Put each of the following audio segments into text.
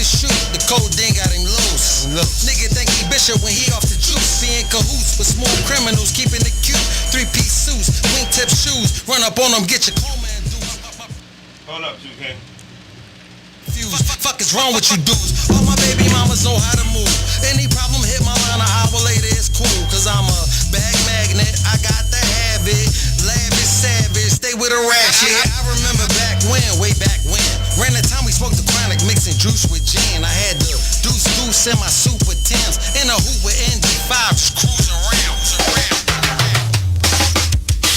shoot, the codeine got him loose. Nigga think he Bishop when he off the juice. Being cahoots with small criminals, keeping it cute. 3-piece suits, wingtip shoes. Run up on them, get your coma and dudes. Hold up, 2K. Fuck is wrong with you dudes? All my baby mamas know how to move. Any problem, hit my line an hour later, it's cool. Cause I'm a bag magnet, I got to have it. Lavish, savage, stay with a ratchet. I remember back when, way back when. Ran the time we smoked the chronic, mixing juice with gin. I had the deuce in my super Timbs. In a hoop with ND5, just cruising around.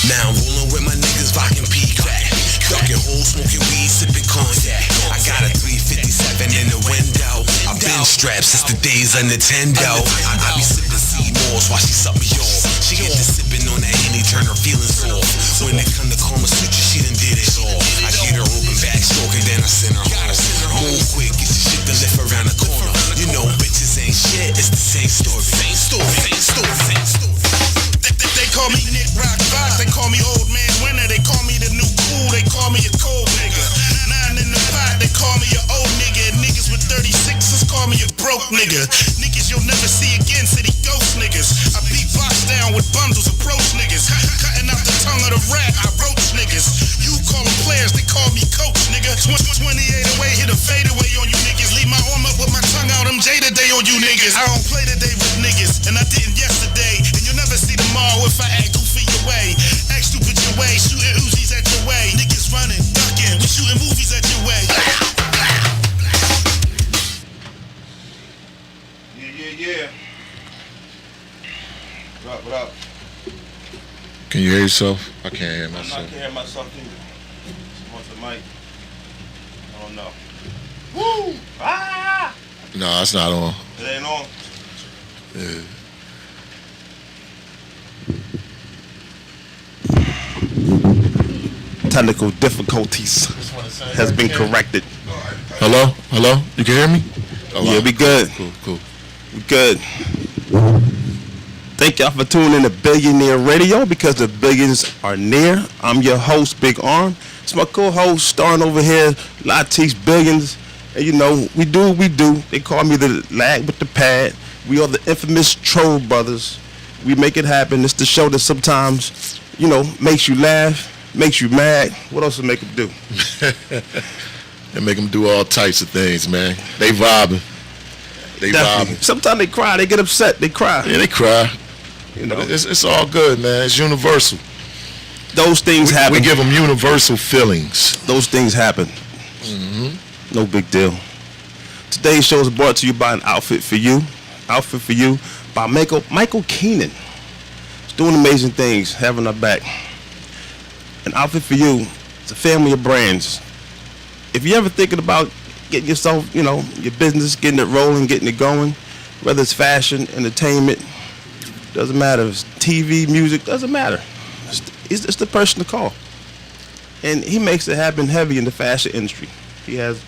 Now I'm rolling with my niggas, rockin' P-Crack. Ducking holes, smoking weed, sipping cognac. I got a 357 in the window. I've been strapped since the days of Nintendo. I be sipping C-Malls while she suck me off. She get to sipping on that Henny, turn her feelings off. When it come to Kama Sutra, she done did it all. I get her open back stroke and then I send her home. Move quick, get your shit to lift around the corner. You know bitches ain't shit, it's the same story. Same story, same story, same story. They call me Nick Rock Fox, they call me Old Man Winner, they call me the new cool, they call me a cold nigga. 9 in the pot, they call me a old nigga. And niggas with 36s call me a broke nigga. Niggas you'll never see again, city ghost niggas. I beat box down with bundles, approach niggas. Cutting out the tongue of the rat, I roach niggas. You call them players, they call me coach nigga. 28 away, hit a fade away on you niggas. Leave my arm up with my tongue out, I'm Jada Day on you niggas. I don't play today with niggas, and I didn't yesterday. And you'll never see tomorrow if I act goofy your way. Act stupid your way, shooting Uzis at your way. Niggas running, ducking, we shooting movies at your way. Yeah. What up? Can you hear yourself? I can't hear myself. I can't hear myself either. What's the mic? I don't know. Woo! Ah! No, it's not on. It ain't on. Yeah. Technical difficulties has been corrected. Hello? You can hear me? Yeah, we good. Cool. We good. Thank y'all for tuning in to Billionear Radio because the billions are near. I'm your host, Big Arm. It's my co-host, starring over here, Latisse Billions. And you know, we do what we do. They call me the lag with the pad. We are the infamous Troll Brothers. We make it happen. It's the show that sometimes, you know, makes you laugh, makes you mad. What else will make them do? They make them do all types of things, man. They vibing. Sometimes they cry. They get upset. They cry. Yeah, they cry. You know, it's all good, man. It's universal. Those things happen. We give them universal feelings. Those things happen. Mm-hmm. No big deal. Today's show is brought to you by an Outfit for You. Outfit for You by Michael Keenan. He's doing amazing things, having our back. An Outfit for You, it's a family of brands. If you're ever thinking about getting yourself, you know, your business, getting it rolling, getting it going, whether it's fashion, entertainment, doesn't matter. If it's TV, music, doesn't matter. It's the person to call. And he makes it happen heavy in the fashion industry. He has,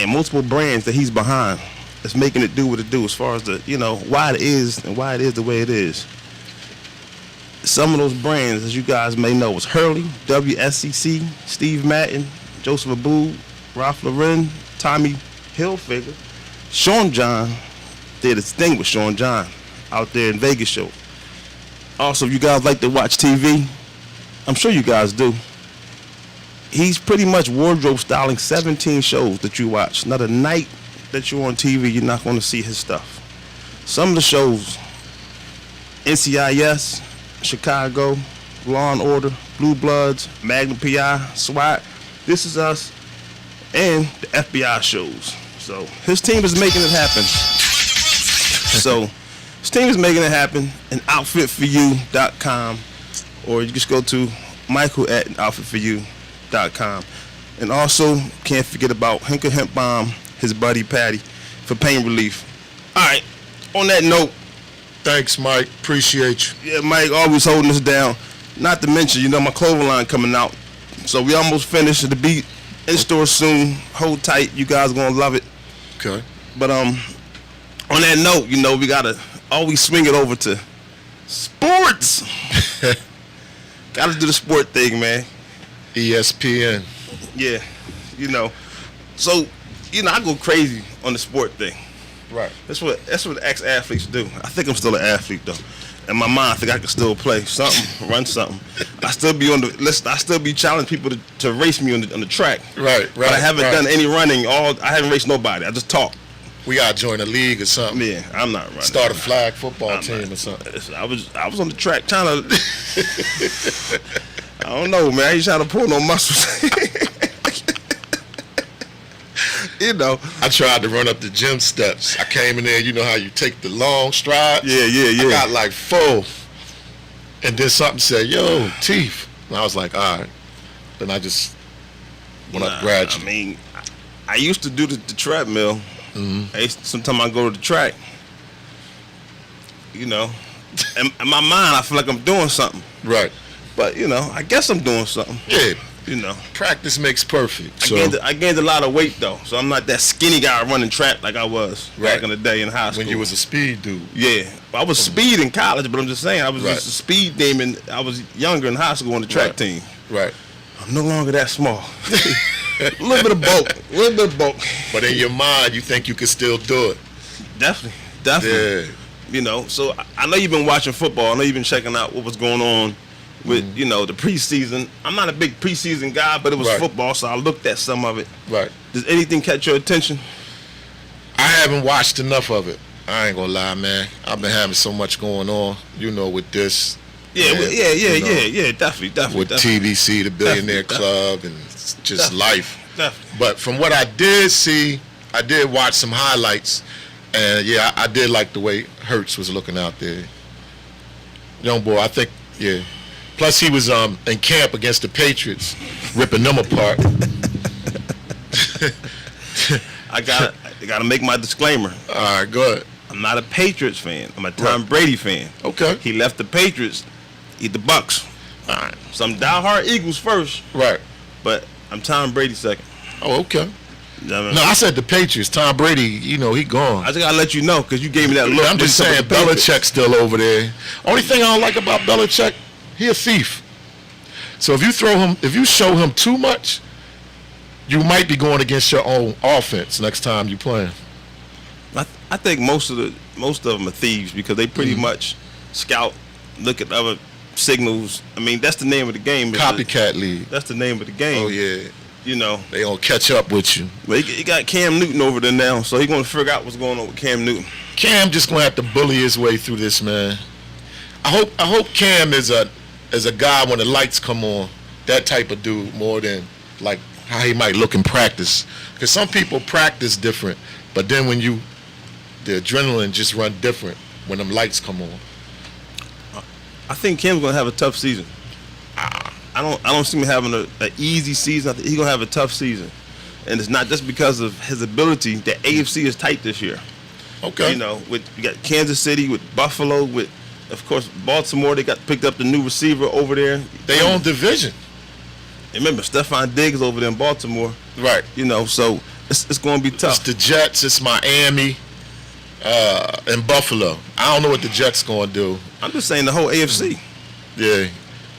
multiple brands that he's behind that's making it do what it do as far as the, you know, why it is and why it is the way it is. Some of those brands, as you guys may know, was Hurley, WSCC, Steve Madden, Joseph Abboud, Ralph Lauren, Tommy Hilfiger, Sean John did his thing with Sean John out there in Vegas show. Also, if you guys like to watch TV, I'm sure you guys do. He's pretty much wardrobe styling 17 shows that you watch. Not a night that you're on TV, you're not going to see his stuff. Some of the shows, NCIS, Chicago, Law and Order, Blue Bloods, Magnum PI, SWAT, This Is Us, and the FBI shows. So his team is making it happen. His team is making it happen. And outfitforyou.com, or you just go to Michael at outfitforyou.com. And also, can't forget about Hinker Hemp Balm, his buddy Patty, for pain relief. All right, on that note. Thanks, Mike. Appreciate you. Yeah, Mike, always holding us down. Not to mention, you know, my clothing line coming out. So we almost finished. It'll be in store soon. Hold tight. You guys gonna love it. Okay. But on that note, you know, we gotta always swing it over to sports. Gotta do the sport thing, man. ESPN. Yeah, you know. So I go crazy on the sport thing. Right. That's what ex-athletes do. I think I'm still an athlete though. In my mind, I think I can still play something, run something. I still be on the list. I still be challenging people to race me on the track. Right. But I haven't done any running. I haven't raced nobody. I just talk. We gotta join a league or something. Yeah, I'm not running. Start a flag football team or something. Listen, I was on the track trying to. I don't know, man. I ain't trying to pull no muscles. I tried to run up the gym steps. I came in there. You know how you take the long strides? Yeah. I got like 4. And then something said, yo, teeth. And I was like, all right. Then I just went up gradually. I mean, I used to do the treadmill. Mm-hmm. Sometimes I go to the track. In my mind, I feel like I'm doing something. Right. But, I guess I'm doing something. Yeah. Practice makes perfect. I gained a lot of weight though, so I'm not that skinny guy running track like I was back in the day in high school. When you was a speed dude. Yeah, I was speed in college, but I'm just saying I was just a speed demon. I was younger in high school on the track team. Right. I'm no longer that small. A little bit of bulk. But in your mind, you think you can still do it. Definitely. Yeah. So I know you've been watching football. I know you've been checking out what was going on with the preseason. I'm not a big preseason guy, but it was football, so I looked at some of it. Right. Does anything catch your attention? I haven't watched enough of it. I ain't gonna lie, man. I've been having so much going on, with this. Yeah, definitely. With TBC, the Billionaire Club, and just life. Definitely. But from what I did see, I did watch some highlights, and I did like the way Hurts was looking out there. Young boy, I think, Plus, he was in camp against the Patriots, ripping them apart. I gotta make my disclaimer. All right, go ahead. I'm not a Patriots fan. I'm a Tom Brady fan. Okay. He left the Patriots, eat the Bucks. All right. So I'm diehard Eagles first. Right. But I'm Tom Brady second. Oh, okay. No, I said the Patriots. Tom Brady, he gone. I just gotta let you know because you gave me that look. I'm just saying Belichick's still over there. Only thing I don't like about Belichick, he a thief. So if you show him too much, you might be going against your own offense next time you play him. I think most of them are thieves because they pretty much scout, look at other signals. I mean, that's the name of the game. Copycat league. That's the name of the game. Oh yeah. They gonna catch up with you. But he got Cam Newton over there now, so he's gonna figure out what's going on with Cam Newton. Cam just gonna have to bully his way through this, man. I hope Cam is a guy when the lights come on, that type of dude, more than like how he might look in practice. Because some people practice different, but then when the adrenaline just run different when them lights come on. I think Cam's gonna have a tough season. I don't see him having an easy season. I think he's gonna have a tough season, and it's not just because of his ability. The AFC is tight this year. Okay. You got Kansas City, with Buffalo, with of course Baltimore. They picked up the new receiver over there. They own division. Remember, Stephon Diggs over there in Baltimore. Right. So it's going to be tough. It's the Jets. It's Miami, and Buffalo. I don't know what the Jets going to do. I'm just saying the whole AFC. Yeah.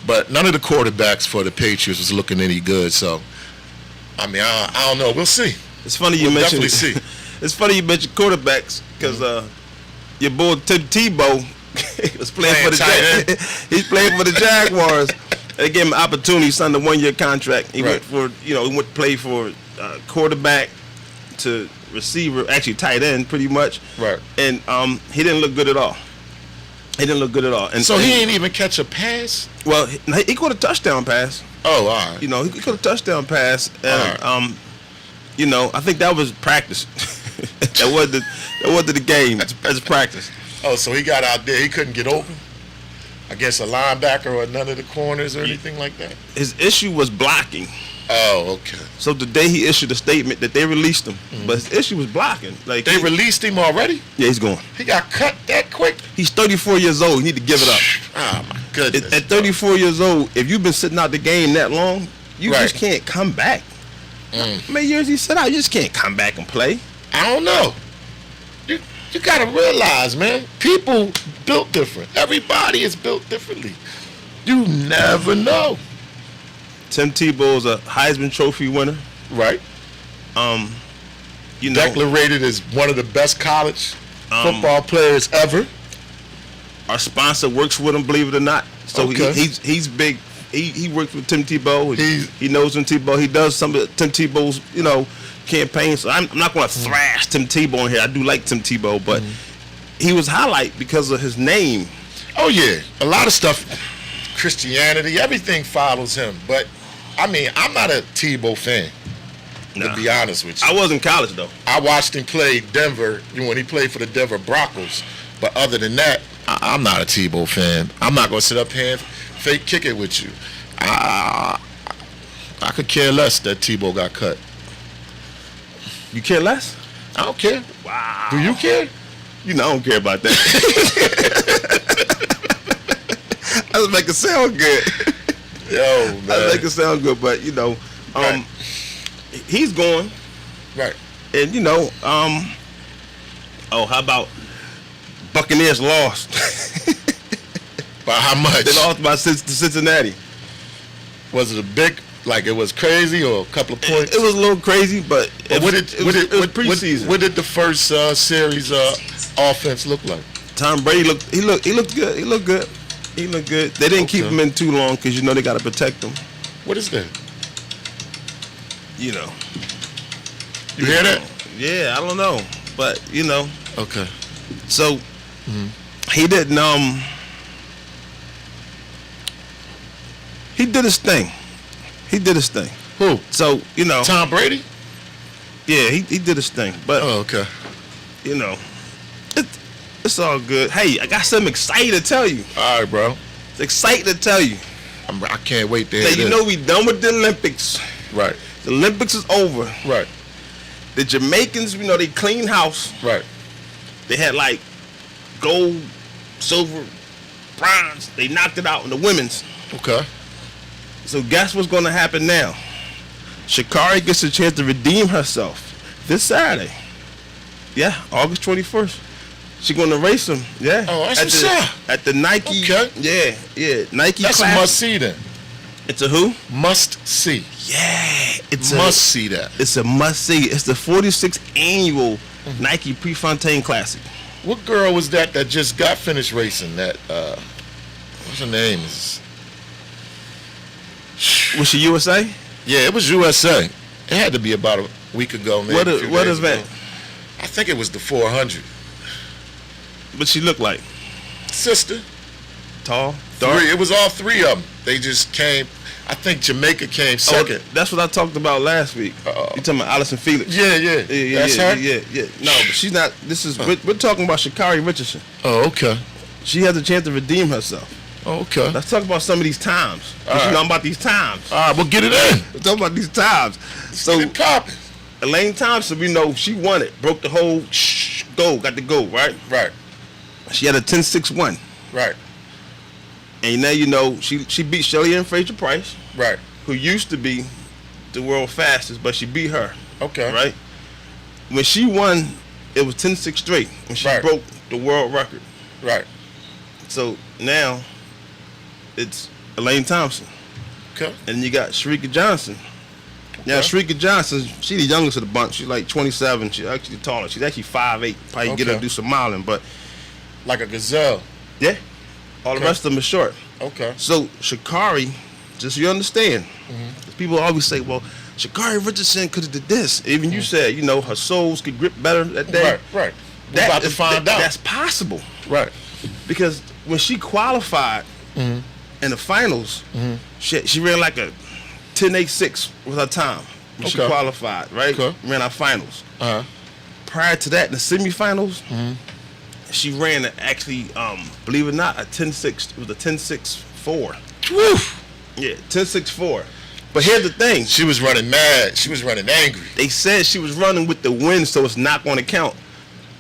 But none of the quarterbacks for the Patriots was looking any good. So, I mean, I don't know. We'll see. It's funny you mentioned. Definitely see. It's funny you mentioned quarterbacks because your boy Tim Tebow was playing for the Jaguars. He's playing for the Jaguars. They gave him an opportunity. He signed a 1-year contract. He went for he went to play for quarterback to receiver, actually tight end, pretty much. Right. And he didn't look good at all. And so he ain't even catch a pass? Well, he caught a touchdown pass. Oh, all right. He caught a touchdown pass. And, I think that was practice. that wasn't the game. That's practice. Oh, so he got out there. He couldn't get open against a linebacker or none of the corners or anything like that? His issue was blocking. Oh, okay. So today he issued a statement that they released him, but his issue was blocking. Like they released him already? Yeah, he's gone. He got cut that quick? He's 34 years old. You need to give it up. Oh, my goodness. At 34 years old, if you've been sitting out the game that long, you just can't come back. How many years he sit out? You just can't come back and play. I don't know. You got to realize, man, people built different. Everybody is built differently. You never know. Tim Tebow's a Heisman Trophy winner. Right. You know, Declarated as one of the best college football players ever. our sponsor works with him, believe it or not. So Okay. he's big. He works with Tim Tebow. He knows Tim Tebow. He does some of Tim Tebow's, campaigns. So I'm not going to thrash Tim Tebow in here. I do like Tim Tebow, but he was highlight because of his name. Oh yeah, a lot of stuff, Christianity, everything follows him. But I mean, I'm not a Tebow fan. Nah. To be honest with you, I was in college though. I watched him play Denver when he played for the Denver Broncos. But other than that, I'm not a Tebow fan. I'm not going to sit up here and fake kick it with you. I could care less that Tebow got cut. You care less? I don't care. Wow. Do you care? I don't care about that. I was making it sound good. Yo, man. I was making it sound good, but Right. he's going. Right. And how about Buccaneers lost? By how much? They lost by Cincinnati. Was it a big, like it was crazy, or a couple of points? It was a little crazy, but it was preseason. What did the first series offense look like? Tom Brady looked good. He looked good. They didn't keep him in too long because they got to protect him. What is that? You hear that? Yeah, I don't know, but Okay. So he didn't. He did his thing. Who? So Tom Brady? Yeah, he did his thing. But Oh, okay. it's all good. Hey, I got something exciting to tell you. All right, bro. It's exciting to tell you. I can't wait to hear That this. we done with the Olympics. Right. The Olympics is over. Right. The Jamaicans, they clean house. Right. They had like gold, silver, bronze. They knocked it out in the women's. Okay. So guess what's going to happen now? Sha'Carri gets a chance to redeem herself this Saturday. Yeah, August 21st. She's going to race him. Yeah. Oh, that's what's up. At the Nike. Okay. Yeah. Nike That's Classic. a must see then. It's a who? Must see. Yeah. It's Must see that. It's a must see. It's the 46th annual Nike Prefontaine Classic. What girl was that just got finished racing? That what's her name? Was she USA? Yeah, it was USA. It had to be about a week ago, maybe. What a few what days event? ago. I think it was the 400. What she look like? Sister. Tall? Dark? Three. It was all three of them. They just came. I think Jamaica came second. Oh, that's what I talked about last week. You talking about Allison Felix? Yeah. That's her? Yeah. No, but she's not. This is we're talking about Sha'Carri Richardson. Oh, okay. She has a chance to redeem herself. Oh, okay. Let's talk about some of these times. All right. I'm about these times. All right, we'll get it in. We're talking about these times. So Get it popping. Elaine Thompson, we know she won it, broke the whole goal, got the goal, right? Right. She had a 10.61. Right. And now she beat Shelly-Ann Fraser-Price, Right. who used to be the world fastest, but she beat her. Okay. Right? When she won, it was 10.63 when she Right. broke the world record. Right. So now it's Elaine Thompson. Okay. And then you got Sharika Johnson. Now Okay. Sharika Johnson, she's the youngest of the bunch. She's like 27. She's actually taller. She's actually 5'8". Probably get her to Okay. do some modeling, but Like a gazelle. yeah. All the Okay. rest of them are short. Okay. So Sha'Carri, just so you understand, people always say, well, Sha'Carri Richardson could have did this. Even you said, her soles could grip better that day. Right. We're about to find out. That's possible. Right. Because when she qualified in the finals, she ran like a 10.86 with her time when she Okay. qualified, right? Okay. Ran our finals. Uh-huh. Prior to that, in the semifinals, she ran actually, believe it or not, a 10.6. It was a 10.64. Woo. Yeah, 10.64. But here's the thing. She was running mad. She was running angry. They said she was running with the wind, so it's not going to count.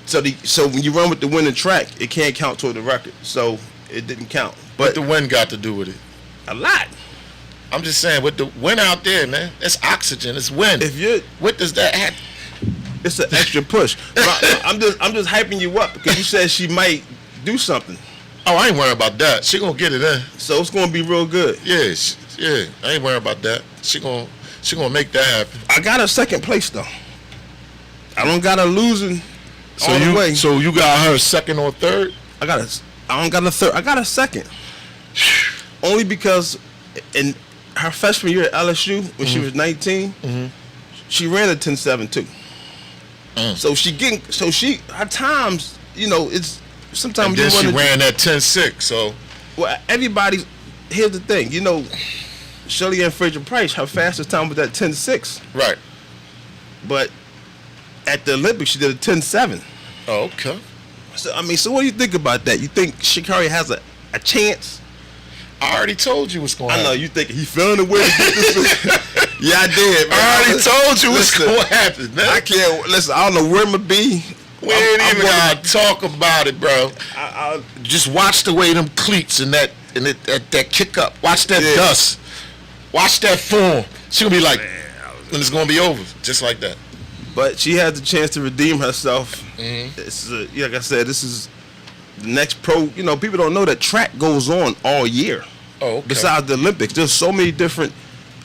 So when you run with the winning track, it can't count toward the record. So it didn't count. What But the wind got to do with it? a lot. I'm just saying, with the wind out there, man, that's oxygen. It's wind. If you, What does that have? it's an extra push. But I'm just hyping you up because you said she might do something. Oh, I ain't worried about that. She gonna get it in. So it's going to be real good. Yeah, I ain't worried about that. She gonna make that happen. I got her second place though. I don't got her losing So all the way. So you got her second or third? I don't got a third. I got a second. Only because in her freshman year at LSU, when she was 19, she ran a 10.7 too. So her times, it's sometimes. And then she ran that 10.6. So everybody's. Here's the thing, Shirley Ann Fraser Price, her fastest time was that 10.6. Right. But at the Olympics, she did a 10.7. Oh, okay. So what do you think about that? You think Sha'Carri has a chance? I already told you what's going on. I know you think he found a way to get this. Yeah, I did. Man. I already told you what's going to happen, man. I can't listen. I don't know where I'm gonna be. We ain't even gotta talk about it, bro. I just watch the way them cleats and that kick up. Watch that dust. Watch that form. She gonna be like, and it's gonna be over, just like that. But she has the chance to redeem herself. It's like I said, this is the next pro. People don't know that track goes on all year. Oh, okay. Besides the Olympics, there's so many different.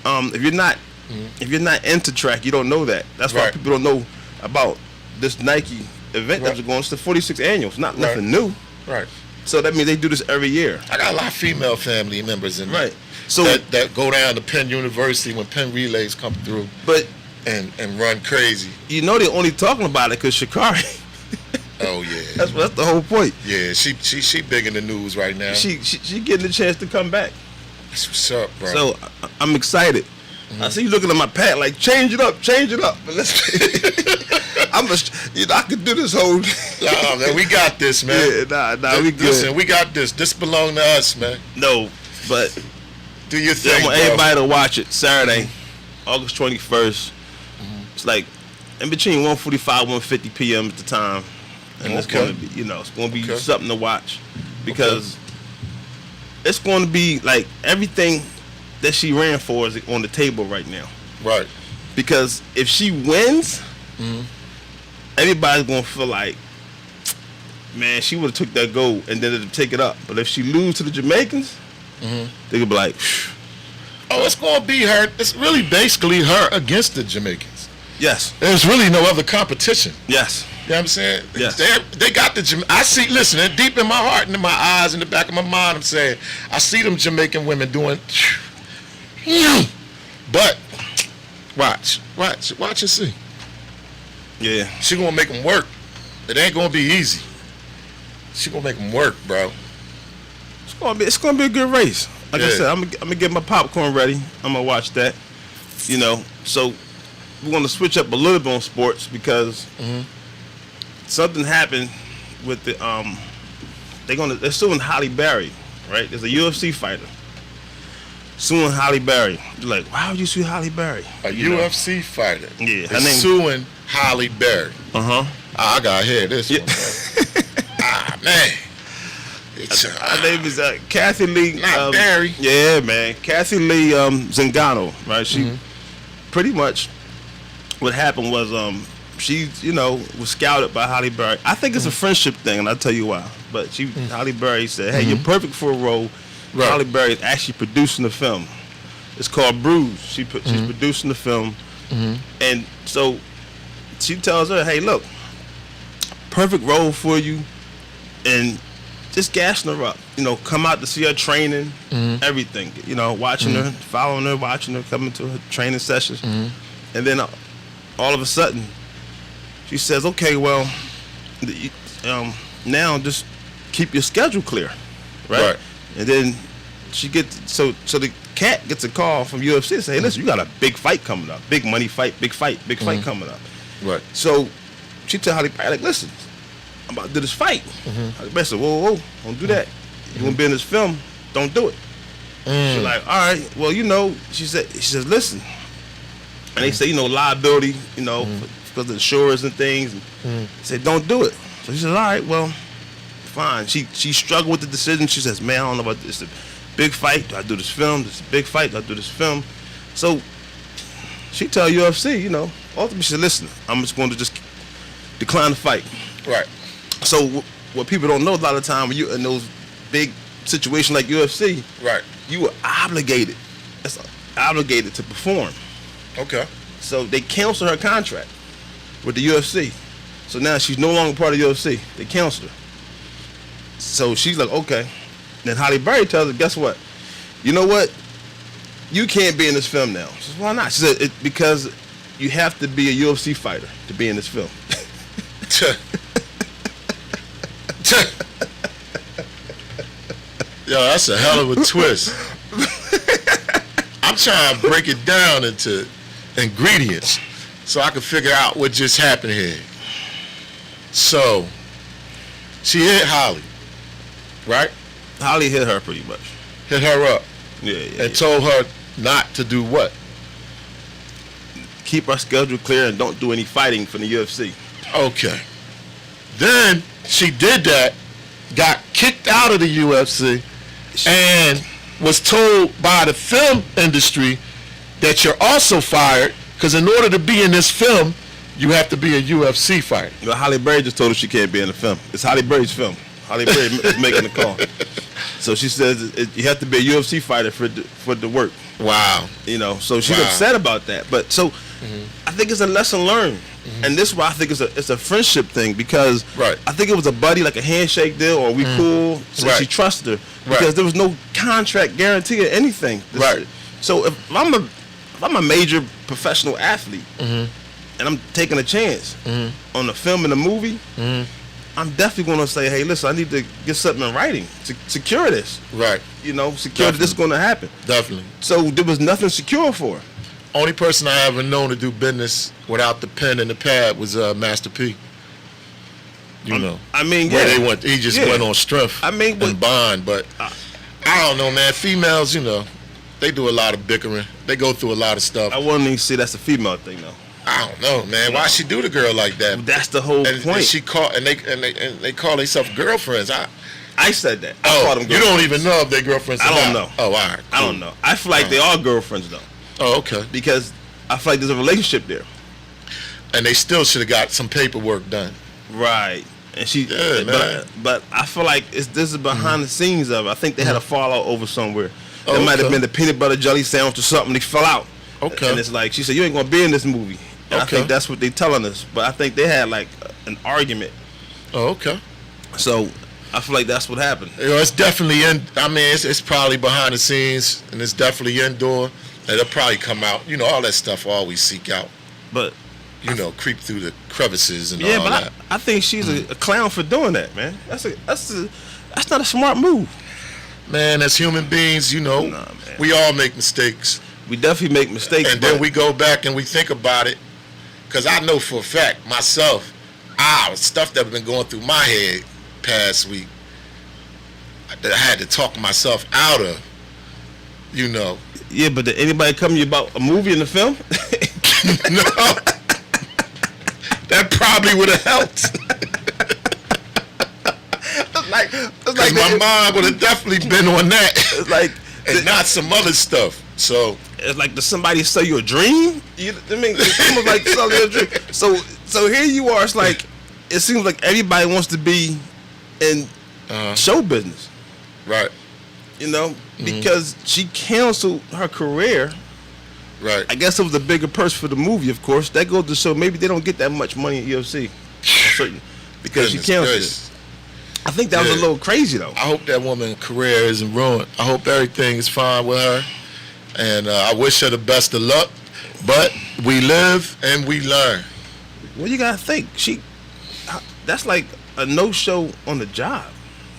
If you're not into track, you don't know that. That's why people don't know about this Nike event that's going. It's the 46th annual. It's not nothing new. Right. So that means they do this every year. I got a lot of female family members in there. Right. So that go down to Penn University when Penn relays come through. But and run crazy. They're only talking about it because Sha'Carri. Oh yeah. That's the whole point. Yeah, she big in the news right now. She getting the chance to come back. That's what's up, bro. So I'm excited. I see you looking at my pad like change it up. But let's. I could do this whole. Nah, man, we got this, man. Yeah, we good. Listen, we got this. This belong to us, man. No, but do your thing, I want everybody to watch it Saturday, August 21st. It's like in between 1:45, 1:50 p.m. at the time, and it's going to be, it's going to be something to watch because it's going to be like everything that she ran for is on the table right now. Right. Because if she wins, everybody's going to feel like, man, she would have took that gold and then take it up. But if she lose to the Jamaicans, they're going to be like, oh, it's going to be her. It's really basically her against the Jamaicans. Yes. There's really no other competition. Yes. You know what I'm saying? Yes. They got the I see, listen, deep in my heart and in my eyes, in the back of my mind, I'm saying, I see them Jamaican women doing, but watch and see. Yeah. She gonna make them work. It ain't gonna be easy. She gonna make them work, bro. It's gonna be a good race. Like I said, I'm gonna get my popcorn ready. I'm gonna watch that. So we're gonna switch up a little bit on sports because something happened with the they're suing Halle Berry, right? There's a UFC fighter suing Halle Berry. You're like, why would you sue Halle Berry? A UFC fighter. Yeah, her name suing Halle Berry. I gotta hear this one. Man. Her name is Kathy Lee. Not Berry. Yeah, man. Kathy Lee Zingano, right? She pretty much what happened was she, was scouted by Halle Berry. I think it's a friendship thing, and I'll tell you why. But Halle Berry said, hey, you're perfect for a role. Right. Halle Berry is actually producing the film. It's called Bruise. She's producing the film. And so she tells her, hey, look, perfect role for you. And just gassing her up. Come out to see her training, everything. Watching her, following her, watching her, coming to her training sessions. And then all of a sudden, she says, okay, well, now just keep your schedule clear, right? And then she gets, so the cat gets a call from UFC and say, hey, listen, you got a big fight coming up, big money fight, big fight coming up. Right. So she tell Halle Berry, like, listen, I'm about to do this fight. Halle Berry said, whoa, don't do that. You want to be in this film, don't do it. She's like, all right, well, she says, listen. And they say, liability, because of insurance and things. And said, don't do it. So she says, all right, well, fine. She struggled with the decision. She says, man, I don't know about this. It's a big fight. Do I do this film? This is a big fight. Do I do this film? So she tell UFC, ultimately she said, listen, I'm just going to just decline the fight. Right. So what people don't know a lot of time when you're in those big situations like UFC, right, you are obligated. That's obligated to perform. Okay. So they cancel her contract. with the UFC. So now she's no longer part of the UFC. They canceled her. So she's like, okay. Then Halle Berry tells her, guess what? You know what? You can't be in this film now. She says, why not? She said, because you have to be a UFC fighter to be in this film. Yo, that's a hell of a twist. I'm trying to break it down into ingredients so I can figure out what just happened here. So, she hit Holly, right? Holly hit her pretty much. Hit her up. Yeah. And told her not to do what? Keep our schedule clear and don't do any fighting from the UFC. Okay. Then she did that, got kicked out of the UFC, and was told by the film industry that you're also fired because in order to be in this film, you have to be a UFC fighter. Well, Halle Berry just told her she can't be in the film. It's Halle Berry's film. Halle Berry is making the call. So she says you have to be a UFC fighter for it to work. Wow. You know, so she's upset about that. But so I think it's a lesson learned. And this is why I think it's a friendship thing because I think it was a buddy, like a handshake deal, or we cool. So she trusted her because there was no contract guarantee or anything. So if I'm a major professional athlete and I'm taking a chance on the film and the movie, I'm definitely going to say, hey, listen, I need to get something in writing to secure this. Right. You know, secure that this is going to happen. Definitely. So there was nothing secure for her. Only person I ever known to do business without the pen and the pad was Master P. You know. I mean, where they went, he just went on strength. I mean, and bond. But I don't know, man. Females, you know, they do a lot of bickering. They go through a lot of stuff. I wouldn't even say that's a female thing, though. I don't know, man. Why she do the girl like that? That's the whole point. And she call and they call themselves girlfriends. I said that. I call them girlfriends. You don't even know if they're girlfriends. I don't know. Oh, all right. Cool. I don't know. I feel like they are girlfriends though. Oh, okay. Because I feel like there's a relationship there. And they still should have got some paperwork done. Right. And she, man. But I feel like this is behind the scenes of it. I think they had a fallout over somewhere. Oh, it might have been the peanut butter jelly sandwich or something. They fell out. Okay. And it's like she said, you ain't gonna be in this movie. And I think that's what they telling us. But I think they had like an argument. Oh, okay. So I feel like that's what happened. You know, it's definitely it's probably behind the scenes and it's definitely indoor. And it'll probably come out. You know, all that stuff always seek out. But you know, creep through the crevices and all that. Yeah, but I think she's a clown for doing that, man. That's not a smart move. Man, as human beings, you know, we all make mistakes. We definitely make mistakes. And then we go back and we think about it. Because I know for a fact, myself, stuff that been going through my head past week that I had to talk myself out of, you know. Yeah, but did anybody come to you about a movie in the film? No. That probably would have helped. Because my mind would have definitely been on that. It's like, and not some other stuff. So it's like, does somebody sell you a dream? I mean, it's almost like selling you a dream. So here you are. It's like, it seems like everybody wants to be in show business. Right. You know, because she canceled her career. Right. I guess it was a bigger purse for the movie, of course. That goes to show maybe they don't get that much money at UFC. Because she canceled it. I think that was a little crazy, though. I hope that woman's career isn't ruined. I hope everything is fine with her. And I wish her the best of luck. But we live and we learn. Well, you got to think. That's like a no-show on the job.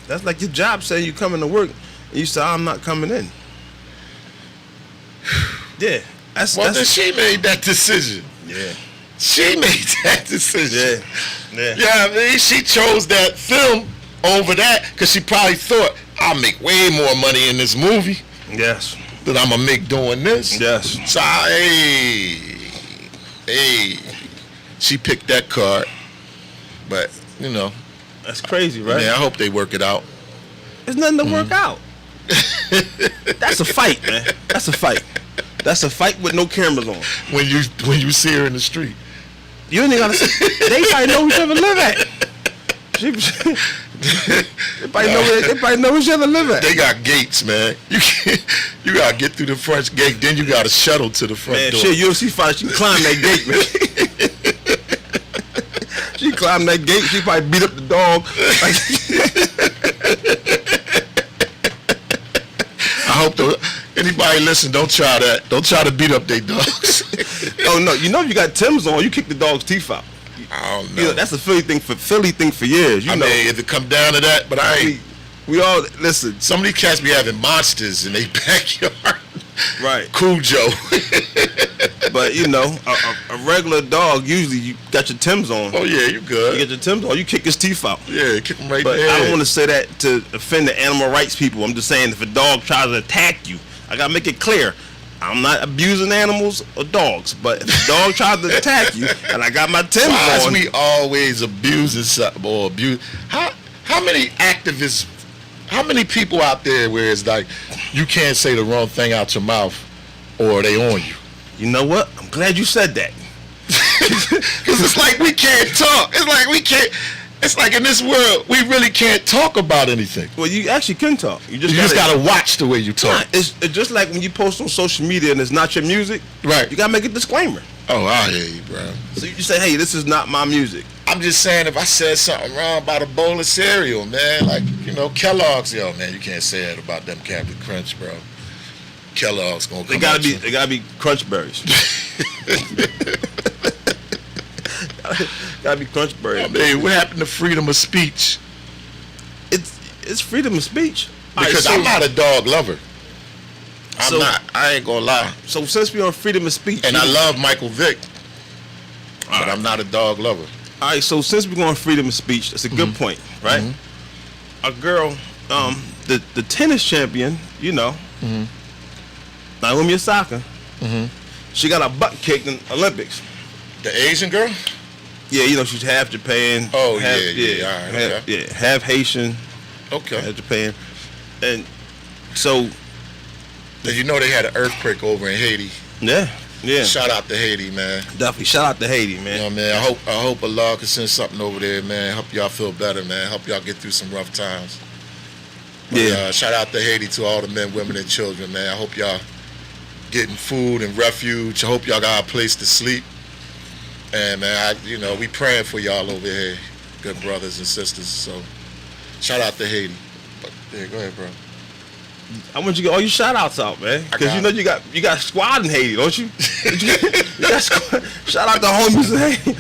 That's like your job saying you coming to work and you say, I'm not coming in. Yeah. Then she made that decision. Yeah. She made that decision. Yeah. Yeah, I mean, she chose that film over that because she probably thought, I'll make way more money in this movie. Yes. Than I'm going to make doing this. Yes. So, hey, she picked that card. But, you know. That's crazy, right? Man, I hope they work it out. There's nothing to work out. That's a fight, man. That's a fight. That's a fight with no cameras on. When you see her in the street. You ain't gotta see. They probably know each other live at. They probably know each other live at. They got gates, man. You gotta get through the front gate, then you gotta shuttle to the front door. Man, shit, UFC fights, you can climb that gate, man. She climbed that gate. She probably beat up the dog. I hope anybody listen, don't try that. Don't try to beat up their dogs. Oh no, you know if you got Tim's on, you kick the dog's teeth out. I don't know. You know that's a Philly thing for years. You know, mean, if it come down to that, but I ain't. We all listen. Some of these cats be having monsters in their backyard. Right. Cool Joe. But you know, a regular dog, usually you got your Tim's on. Oh yeah, you good. You get your Tim's on, you kick his teeth out. Yeah, kick him right But there. I don't want to say that to offend the animal rights people. I'm just saying if a dog tries to attack you, I gotta make it clear. I'm not abusing animals or dogs, but if a dog tries to attack you and I got my Tim's Why is on, we always abusing something or abuse? How many activists? How many people out there where it's like you can't say the wrong thing out your mouth or they on you? you know what? I'm glad you said that. Because it's like we can't talk. It's like we can't. It's like in this world we really can't talk about anything. Well, you actually can talk. You You just gotta watch the way you talk. Nah, it's just like when you post on social media and it's not your music. Right. You gotta make a disclaimer. Oh, I hear you, bro. So you just say, hey, this is not my music. I'm just saying if I said something wrong about a bowl of cereal, man, like, Kellogg's, yo, man, you can't say that about them Captain Crunch, bro. Kellogg's gonna come They gotta be Crunch Berries. gotta be Crunch Berries. I mean, what happened to freedom of speech? It's freedom of speech. Because All right, I'm not a dog lover. So- I ain't gonna lie. So since we're on freedom of speech, And I love Michael Vick, but I'm not a dog lover. all right. So since we're on freedom of speech, that's a good point, right? A girl, the tennis champion, Naomi Osaka, she got a butt kicked in Olympics. The Asian girl? Yeah, she's half Japan. Oh, half, yeah. All right, okay. half Haitian, Okay. half Japan, and so Did you know they had an earthquake over in Haiti? yeah. Shout out to Haiti, man. Definitely. Shout out to Haiti, man. You know, man, I hope Allah can send something over there, man. Help y'all feel better, man. Help y'all get through some rough times. But, Yeah. shout out to Haiti to all the men, women, and children, man. I hope y'all getting food and refuge. I hope y'all got a place to sleep. And man, we praying for y'all over here, good brothers and sisters. So, shout out to Haiti. But yeah, go ahead, bro. I want you to get all your shout outs out, man. Because you got squad in Haiti, don't you? You got squad. Shout out to homies in Haiti.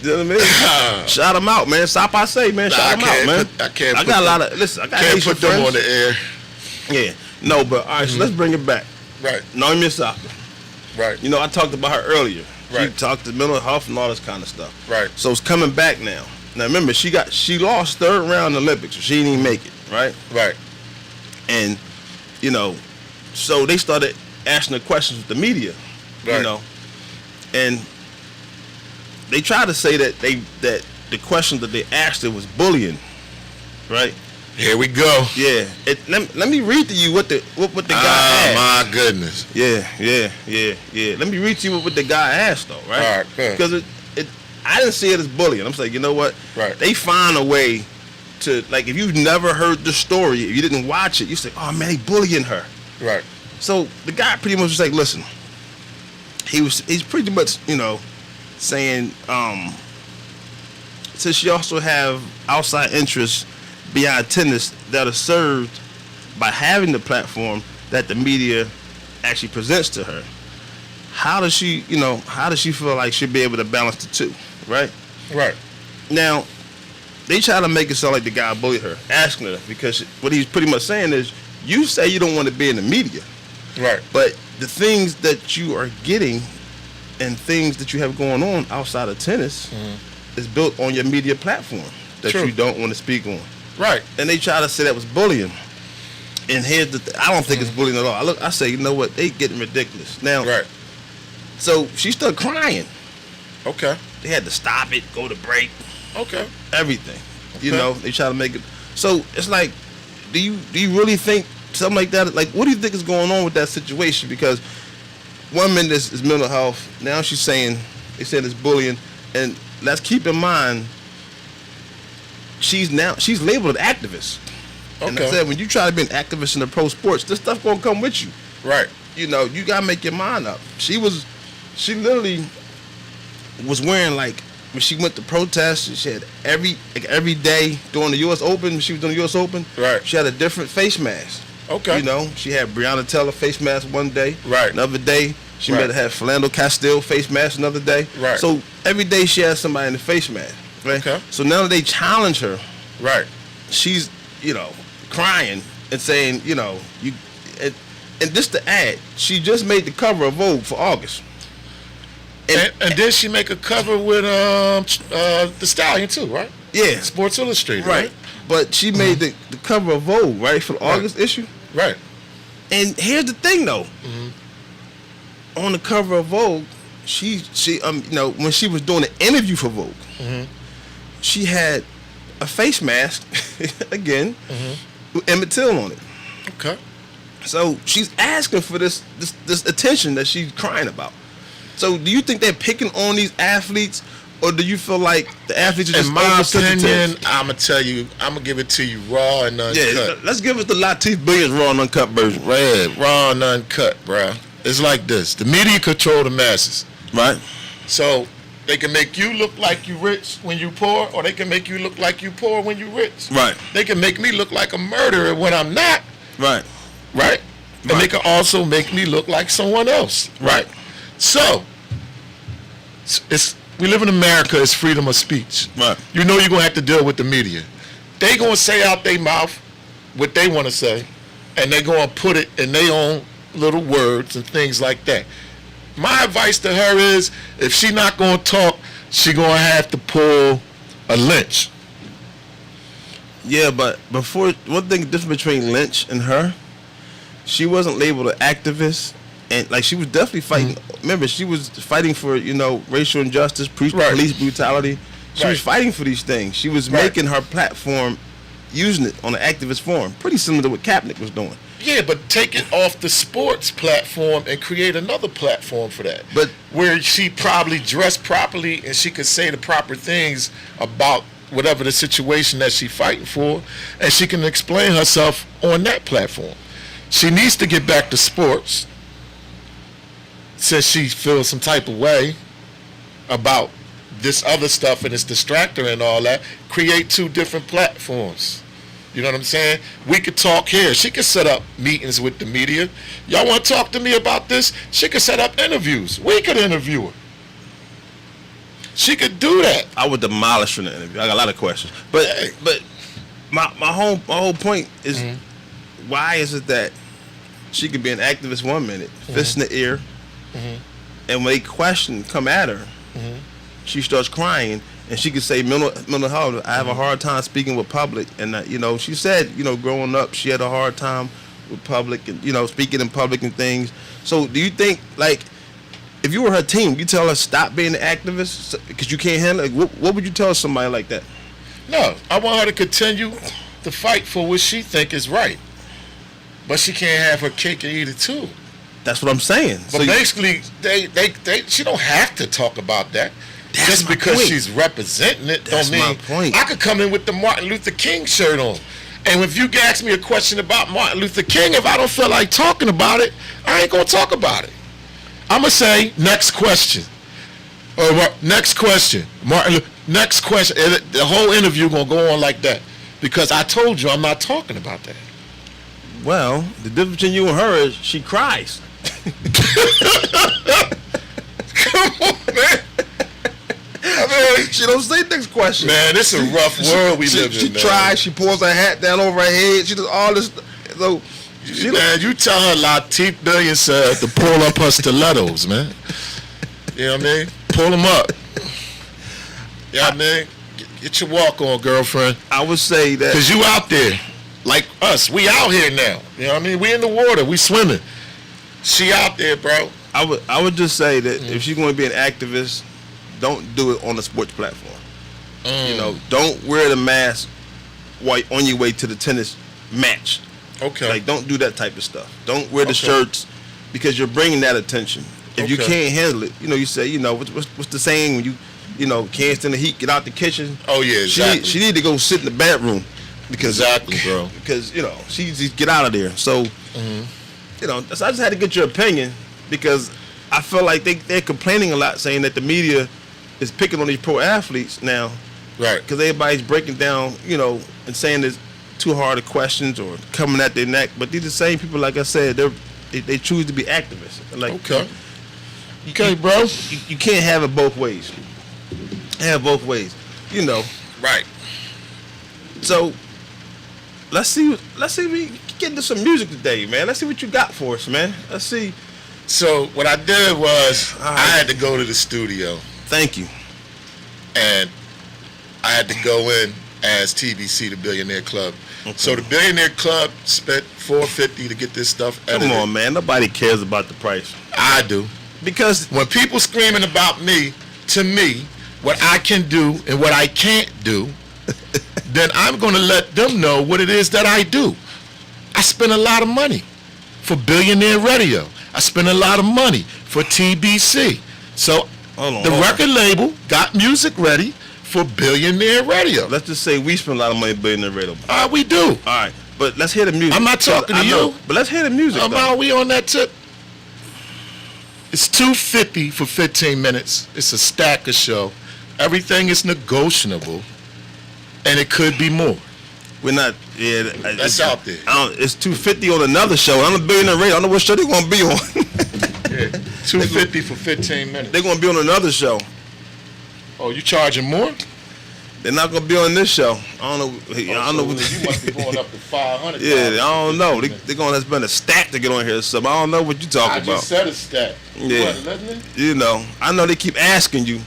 You know what I mean? Shout them out, man. Stop, I say, man. Shout them out, man. I can't. I got a lot of. Listen, I got Can't Haitian put them friends. on the air. Yeah. No, but all right. So let's bring it back. Right. Naomi Osaka. Right. I talked about her earlier. Right. She talked to mental health and all this kind of stuff. Right. So it's coming back now. Now remember, she lost third round in the Olympics, so she didn't even make it, right? Right. And so they started asking her questions with the media, Right. and they tried to say that the question that they asked her was bullying, right? Here we go. Yeah. Let me read to you what the guy asked. My goodness. Yeah. Let me read to you what the guy asked, though, right? All right, good. Because I didn't see it as bullying. I'm saying, you know what? Right. They find a way to, like, if you've never heard the story, if you didn't watch it, you say, oh man, they bullying her. Right. So the guy pretty much was like, listen, he's pretty much, saying, since you also have outside interests beyond tennis that are served by having the platform that the media actually presents to her, how does she feel like she'll be able to balance the two, right? Right. Now, they try to make it sound like the guy bullied her, asking her, because what he's pretty much saying is, you say you don't want to be in the media, Right. but the things that you are getting and things that you have going on outside of tennis is built on your media platform that True. you don't want to speak on. Right. And they try to say that was bullying. And here's the I don't think it's bullying at all. I say, you know what, they getting ridiculous. Now, Right. so she started crying. Okay. They had to stop it, go to break, Okay. everything. Okay. They try to make it. So it's like, do you really think something like that? Like, what do you think is going on with that situation? Because one minute is mental health. Now they said it's bullying. And let's keep in mind, she's labeled an activist. And I Okay. said, when you try to be an activist in the pro sports, this stuff gonna come with you. Right. you know, you gotta make your mind up. She literally was wearing, like, when she went to protest, she had every day during the U.S. Open, when she was doing the U.S. Open, right, she had a different face mask. Okay. You know, she had Breonna Taylor face mask one day. Right. Another day, she might have had Philando Castile face mask another day. Right. So every day she has somebody in the face mask. Right. Okay. So now that they challenge her, right, she's, you know, crying and saying, you know, and just to add, she just made the cover of Vogue for August. And then she make a cover with the Stallion too, right? Yeah. Sports Illustrated, right? But she made the cover of Vogue, right, for the August issue. Right. And here's the thing, though. On the cover of Vogue, she you know, when she was doing an interview for Vogue, she had a face mask again with Emmett Till on it. Okay. So she's asking for this attention that she's crying about. So do you think they're picking on these athletes, or do you feel like the athletes are just in my opinion? oversensitive? I'm gonna tell you, I'm gonna give it to you raw and uncut. Yeah, let's give us the Latif Billions raw and uncut version. Right, raw and uncut, bruh. It's like this: the media control the masses, right? So they can make you look like you rich when you poor, or they can make you look like you poor when you rich. Right. They can make me look like a murderer when I'm not. Right. Right. And they can also make me look like someone else. Right. So we live in America. It's freedom of speech. Right. You know you're gonna have to deal with the media. They gonna say out their mouth what they want to say, and they gonna put it in their own little words and things like that. My advice to her is, if she not gonna talk, she gonna have to pull a Lynch. Yeah, but before, one thing different between Lynch and her, she wasn't labeled an activist, and like she was definitely fighting. Remember, she was fighting for, you know, racial injustice, police brutality. She was fighting for these things. She was making her platform, using it on an activist form, pretty similar to what Kaepernick was doing. Yeah, but take it off the sports platform and create another platform for that. But where she probably dressed properly and she could say the proper things about whatever the situation that she's fighting for, and she can explain herself on that platform. She needs to get back to sports, since she feels some type of way about this other stuff and it's distractor and all that. Create two different platforms. You know what I'm saying? We could talk here. She could set up meetings with the media. Y'all want to talk to me about this? She could set up interviews. We could interview her. She could do that. I would demolish her in the interview. I got a lot of questions. But my whole point is, why is it that she could be an activist one minute, fist in the ear, and when a question come at her, she starts crying, and she could say mental health. I have a hard time speaking with public, and you know, she said, you know, growing up, she had a hard time with public, and you know, speaking in public and things. So, do you think, like, if you were her team, you tell her stop being an activist because you can't handle it? What would you tell somebody like that? No, I want her to continue to fight for what she think is right, but she can't have her cake and eat it too. That's what I'm saying. But so basically, she don't have to talk about that. Just because she's representing it don't mean. That's my point. I could come in with the Martin Luther King shirt on, and if you ask me a question about Martin Luther King, if I don't feel like talking about it, I ain't gonna talk about it. I'm gonna say next question, or next question, next question. And the whole interview gonna go on like that because I told you I'm not talking about that. Well, the difference between you and her is she cries. Come on, man. I mean, she don't say next question. Man, this is a rough world we live in. She tries. She pulls her hat down over her head. She does all this. So, man, you tell her Latif Billion said to pull up her stilettos, man. You know what I mean? Pull them up. You know what I mean? Get your walk on, girlfriend. I would say that because you out there, like us. We out here now. You know what I mean? We in the water. We swimming. She out there, bro. I would just say that if she's going to be an activist, don't do it on a sports platform. You know, don't wear the mask while on your way to the tennis match. Okay. Like, don't do that type of stuff. Don't wear the shirts because you're bringing that attention. If you can't handle it, you know, you say, you know, what's the saying when you know, can't stand the heat, get out the kitchen. Oh yeah, exactly. She need to go sit in the bathroom because exactly, bro. Because you know, she just get out of there. So So I just had to get your opinion because I feel like they're complaining a lot, saying that the media is picking on these pro athletes now. Right. Because everybody's breaking down, and saying there's too hard of questions or coming at their neck. But these are the same people, like I said, they choose to be activists. Like, okay, bro. You can't have it both ways. Have both ways, Right. So let's see we get into some music today, man. Let's see what you got for us, man. Let's see. So what I did was I had to go to the studio. Thank you. And I had to go in as TBC, the Billionaire Club. Okay. So the Billionaire Club spent $450 to get this stuff edited. Come on, man. Nobody cares about the price. I do. Because when people screaming about me, to me, what I can do and what I can't do, then I'm going to let them know what it is that I do. I spend a lot of money for Billionaire Radio. I spend a lot of money for TBC. So the record label got music ready for Billionaire Radio. Let's just say we spend a lot of money on Billionaire Radio. We do. All right, but let's hear the music. I'm not talking to you. But let's hear the music. Are we on that tip? It's $250 for 15 minutes. It's a stacker show. Everything is negotiable, and it could be more. We're not. Yeah, that's out there. It's $250 on another show. I'm a Billionaire Radio. I don't know what show they're gonna be on. Yeah, $250 for 15 minutes. They're gonna be on another show. Oh, you charging more? They're not gonna be on this show. I don't know. I don't know. You must be going up to $500. Yeah, I don't know. They're gonna spend a stack to get on here. So I don't know what you're talking about. I just said a stack. Yeah. I know they keep asking you.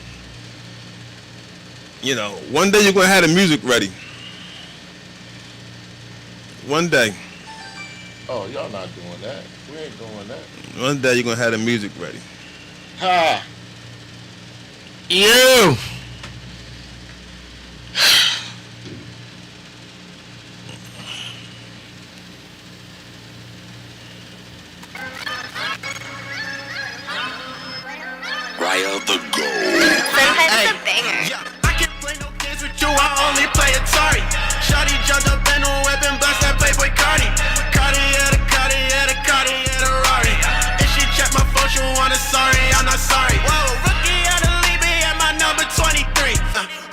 One day you're gonna have the music ready. One day. Oh, y'all not doing that. We ain't doing that. One day you're gonna have the music ready. Ha! You! Raya the Gold. Sometimes it's a banger. I can't play no games with you, I only play Atari. Shawty jumped up in a whip and bust that Playboy Cardi. Cartier, the Rari. If she check my phone, she want a sorry, I'm not sorry. Whoa, rookie at the league, at my number 23.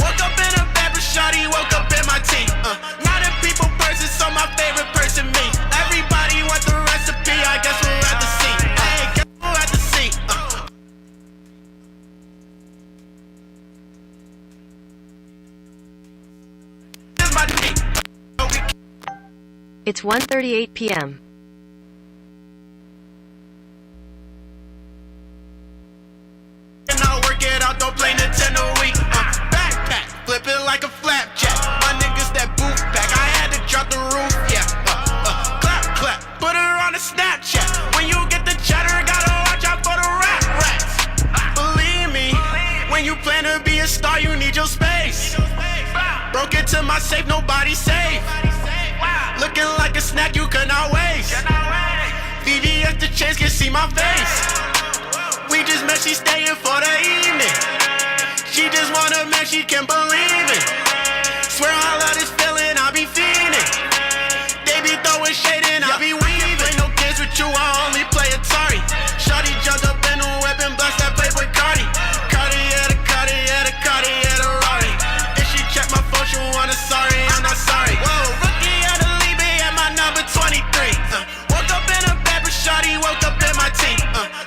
Woke up in a bed, but shawty woke up in my team. Not a people person, so my favorite person me. Everybody want the recipe, I guess we'll have to see. Hey, guess we'll have to see. It's 1:38 p.m. And I'll work it out, don't play Nintendo Wii. Backpack, flip it like a flapjack. My niggas that booth back, I had to drop the roof, yeah. Clap, put her on a Snapchat. When you get the chatter, gotta watch out for the rats. Believe me, when you plan to be a star, you need your space. Broke into my safe, nobody safe. Looking like a snack you cannot waste. VVS the chase can see my face. We just met, she staying for the evening. She just want a man, she can believe it. Swear I love this feeling, I be fiending. They be throwing shade and I be weaving. Play no games with you, I only play Atari. Shawty jumped up in a whip and bust that Playboy Cardi. Cartier, the Rari. If she check my phone, she want a sorry, I'm not sorry. Whoa, rookie at the league, at my number 23. Woke up in a bed, but shawty woke up in my team.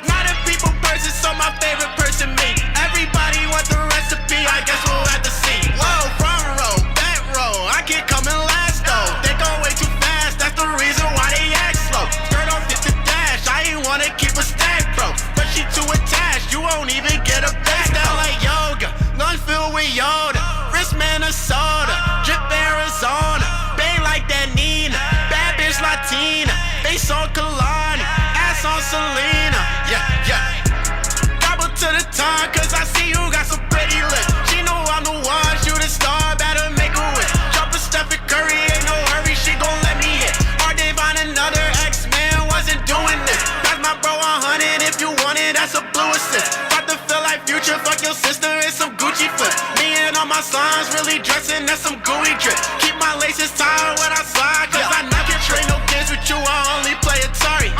Not a people person, so my favorite person me. Everybody want the recipe, I guess we'll have to see. Whoa, front row, back row, I can't come in last though. They go way too fast, that's the reason why they act slow. Skirt off, hit the dash, I ain't wanna keep a stack, bro. But she too attached, you won't even get a back. Style like yoga, lungs filled with Yoda. Wristman of soda, drip Arizona. Bang like that Nina, bad bitch Latina. Face on Kalani, ass on Selena. Yeah. Double to the time, cause I see you got some pretty lips. She know I'm the one, shoot a star, better make a wish. Drop a Stephen Curry, ain't no hurry, she gon' let me hit. Hard they find another X-Man, wasn't doing this. That's my bro 100, if you want it, that's a blue assist. About to feel like Future, fuck your sister, it's some Gucci flip. Me and all my sons really dressing, that's some gooey drip. Keep my laces tied when I slide, cause I never trade no games with you, I only play Atari.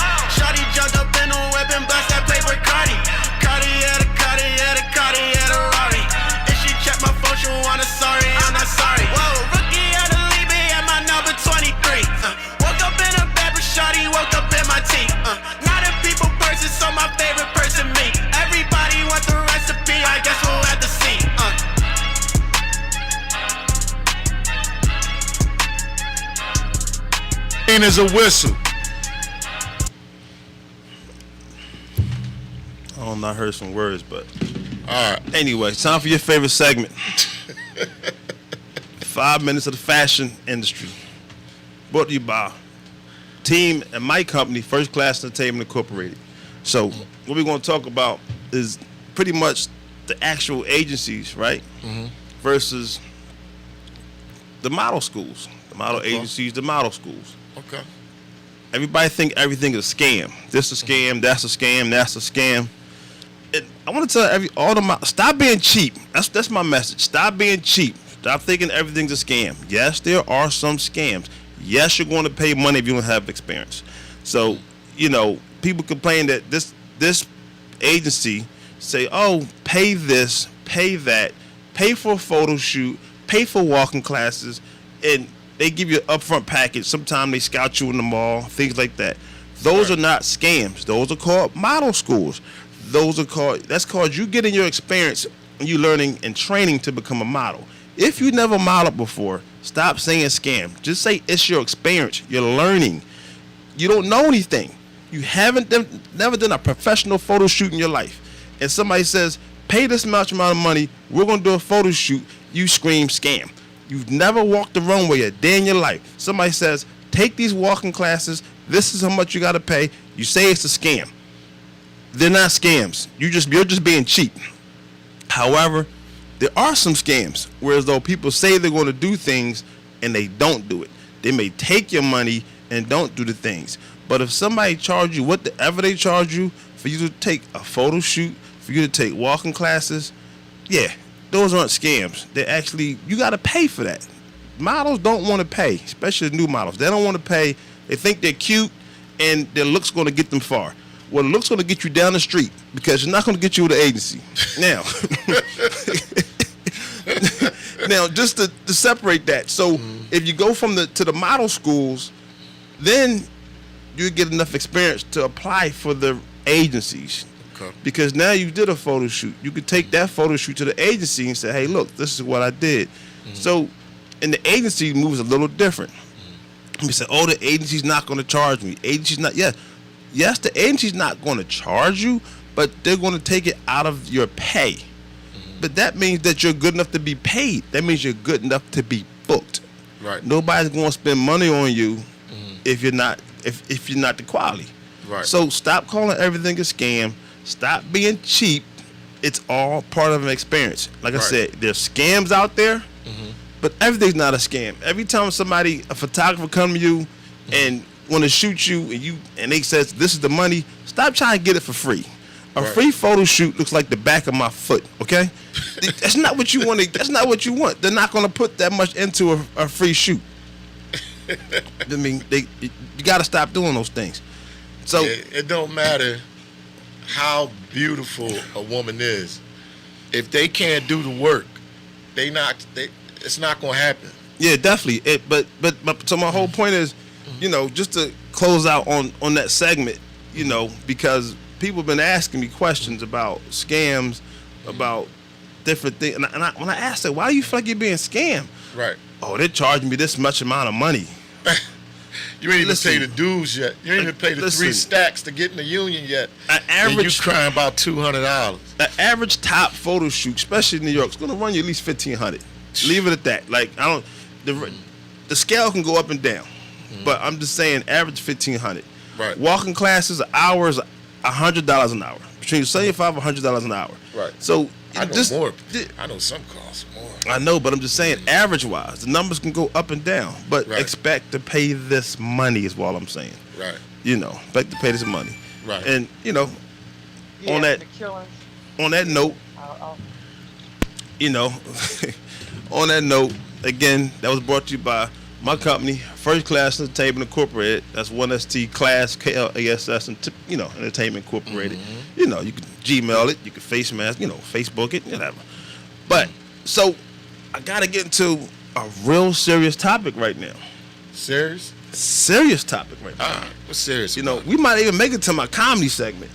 Plain as a whistle. I don't know, I heard some words, but All right. anyway, time for your favorite segment. 5 minutes of the fashion industry. Brought to you by Team and my company, First Class Entertainment Incorporated. So what we're going to talk about is pretty much the actual agencies, right? Versus the model schools. The model agencies, the model schools. Okay. Everybody think everything is a scam. This is a scam, that's a scam, that's a scam. And I want to tell all the stop being cheap. That's my message. Stop being cheap. Stop thinking everything's a scam. Yes, there are some scams. Yes, you're going to pay money if you don't have experience. So, you know, people complain that this agency say, oh, pay this, pay that, pay for a photo shoot, pay for walking classes, and they give you an upfront package. Sometimes they scout you in the mall, things like that. Those are not scams. Those are called model schools. That's called you getting your experience and you learning and training to become a model. If you never modeled before, stop saying scam. Just say it's your experience. You're learning. You don't know anything. You never done a professional photo shoot in your life. And somebody says, pay this much amount of money, we're going to do a photo shoot. You scream scam. You've never walked the runway a day in your life. Somebody says, take these walking classes. This is how much you got to pay. You say it's a scam. They're not scams. You're just being cheap. However, there are some scams, whereas though people say they're going to do things and they don't do it. They may take your money and don't do the things. But if somebody charge you whatever they charge you for you to take a photo shoot, for you to take walking classes, yeah, those aren't scams. They're actually, you got to pay for that. Models don't want to pay, especially new models. They don't want to pay. They think they're cute and their look's going to get them far. Well, it looks going to get you down the street because it's not going to get you with the agency. Now, now just to separate that. So if you go to the model schools, then you get enough experience to apply for the agencies. Okay. Because now you did a photo shoot. You could take that photo shoot to the agency and say, hey, look, this is what I did. So, and the agency moves a little different. You say, oh, the agency's not going to charge me. Agency's not, Yes, the agency's not going to charge you, but they're going to take it out of your pay. But that means that you're good enough to be paid. That means you're good enough to be booked. Right. Nobody's going to spend money on you if you're not the quality. Right. So stop calling everything a scam. Stop being cheap. It's all part of an experience. Like I said, there's scams out there, but everything's not a scam. Every time a photographer come to you and want to shoot you and they says this is the money, stop trying to get it for free. A free photo shoot looks like the back of my foot. Okay, that's not what you want. That's not what you want. They're not going to put that much into a free shoot. I mean, you got to stop doing those things. So it don't matter how beautiful a woman is. If they can't do the work, it's not going to happen. Yeah, definitely. But so my whole point is, you know, just to close out on that segment, you know, because people have been asking me questions about scams, about different things, and when I asked them, why do you feel like you're being scammed? Right. Oh, they're charging me this much amount of money. You ain't even pay the dues yet. You ain't even pay the 3 stacks to get in the union yet. And you crying about $200. An average top photo shoot, especially in New York, is going to run you at least $1,500. Leave it at that. Like the scale can go up and down, but I'm just saying average $1,500. Right. Walking classes, hours, $100 an hour. Between $75 and $100 an hour. Right. So I know more. I know some costs more. I know, but I'm just saying, average-wise, the numbers can go up and down. But expect to pay this money is what I'm saying. Right. You know, expect to pay this money. Right. And, you know, on that note, you know, on that note, again, that was brought to you by my company, First Class Entertainment Incorporated. That's 1ST Class, KLASS, and, you know, Entertainment Incorporated. You know, you can Gmail it, you can face mask, you know, Facebook it, whatever. But, so, I got to get into a real serious topic right now. Serious? Serious topic right now. What's serious? You know, we might even make it to my comedy segment.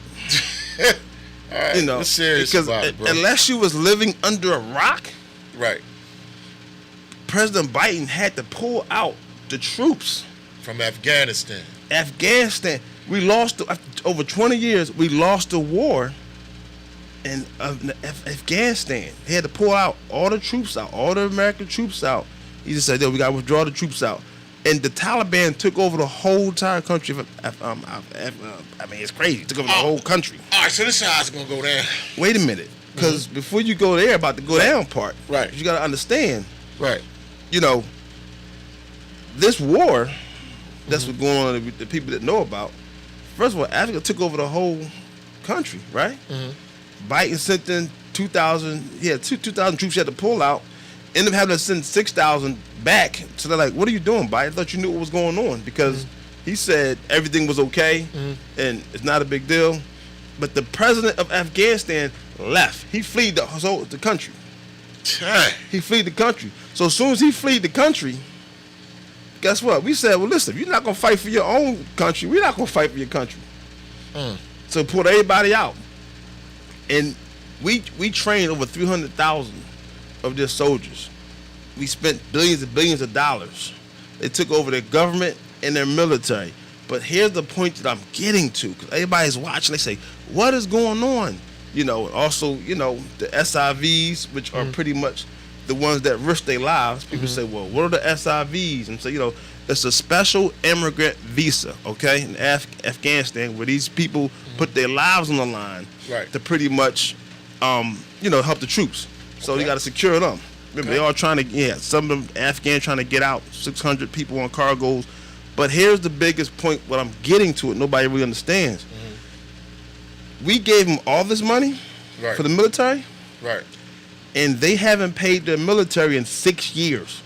All right, you know, what's serious because about it, bro? unless you was living under a rock, right? President Biden had to pull out the troops From Afghanistan. Afghanistan. We lost over 20 years. We lost the war in Afghanistan. He had to pull out all the troops out, all the American troops out. He just said, "Yo, we got to withdraw the troops out." And the Taliban took over the whole entire country. I mean, it's crazy. Took over the whole country. All right, so this is how it's gonna go down. Wait a minute, because before you go there, about to go down part, Right. You got to understand, Right. you know, this war. That's what's going on. The people that know about. First of all, Africa took over the whole country, right? Biden sent in 2,000. He had 2,000 troops he had to pull out. Ended up having to send 6,000 back. So they're like, "What are you doing, Biden? I thought you knew what was going on," because he said everything was okay and it's not a big deal. But the president of Afghanistan left. He fled the country. He fled the country. So as soon as he fled the country, guess what? We said, well, listen, if you're not going to fight for your own country, we're not going to fight for your country. So pulled everybody out. And we trained over 300,000 of their soldiers. We spent billions and billions of dollars. They took over their government and their military. But here's the point that I'm getting to, because everybody's watching. They say, what is going on? You know, also, you know, the SIVs, which are pretty much the ones that risk their lives. People say, well, what are the SIVs? And so, you know, it's a special immigrant visa, okay, in Afghanistan, where these people put their lives on the line to pretty much, you know, help the troops. So you got to secure them. Remember, they all trying to, some of them Afghan trying to get out, 600 people on cargoes. But here's the biggest point, what I'm getting to it, nobody really understands. We gave them all this money for the military. Right. And they haven't paid their military in 6 years.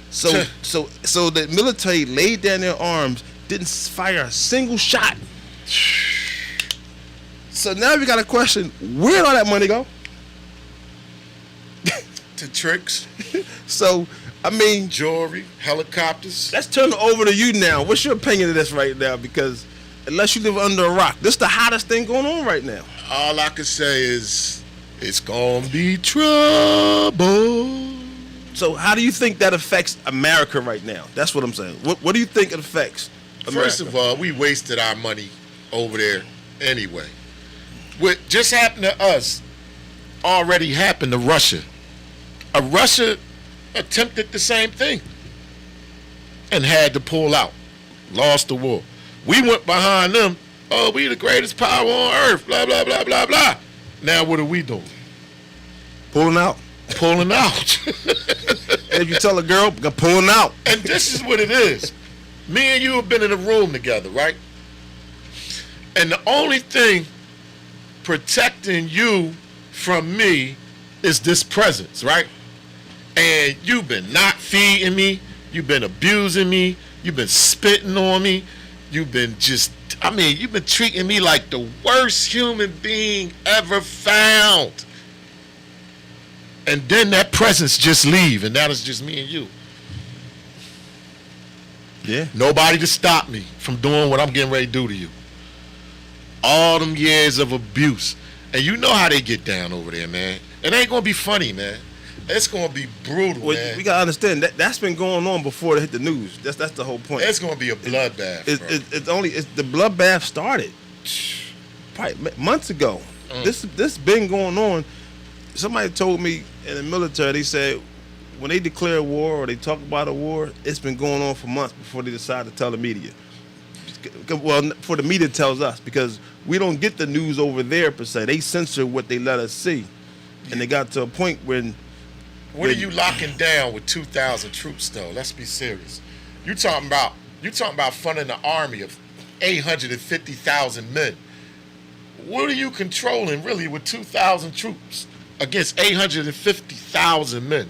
So the military laid down their arms, didn't fire a single shot. So now we got a question: where did all that money go? To tricks. So I mean, jewelry, helicopters. Let's turn it over to you now. What's your opinion of this right now? Because unless you live under a rock, this is the hottest thing going on right now. All I can say is it's gonna be trouble. So how do you think that affects America right now? That's what I'm saying. What do you think it affects America? First of all, we wasted our money over there anyway. What just happened to us already happened to Russia. Russia attempted the same thing and had to pull out. Lost the war. We went behind them. Oh, we the greatest power on earth. Blah, blah, blah, blah, blah. Now what are we doing? Pulling out. Pulling out. And if you tell a girl, you're pulling out. And this is what it is. Me and you have been in a room together, right? And the only thing protecting you from me is this presence, right? And you've been not feeding me. You've been abusing me. You've been spitting on me. You've been you've been treating me like the worst human being ever found. And then that presence just leave, and now it's just me and you. Yeah. Nobody to stop me from doing what I'm getting ready to do to you. All them years of abuse. And you know how they get down over there, man. It ain't going to be funny, man. It's going to be brutal, man. We got to understand, that's been going on before they hit the news. That's the whole point. It's going to be a bloodbath, the bloodbath started probably months ago. This been going on. Somebody told me in the military, they said when they declare war or they talk about a war, it's been going on for months before they decide to tell the media. Well, for the media tells us, because we don't get the news over there per se. They censor what they let us see. And they got to a point when... What are you locking down with 2,000 troops, though? Let's be serious. You talking about funding an army of 850,000 men. What are you controlling, really, with 2,000 troops against 850,000 men?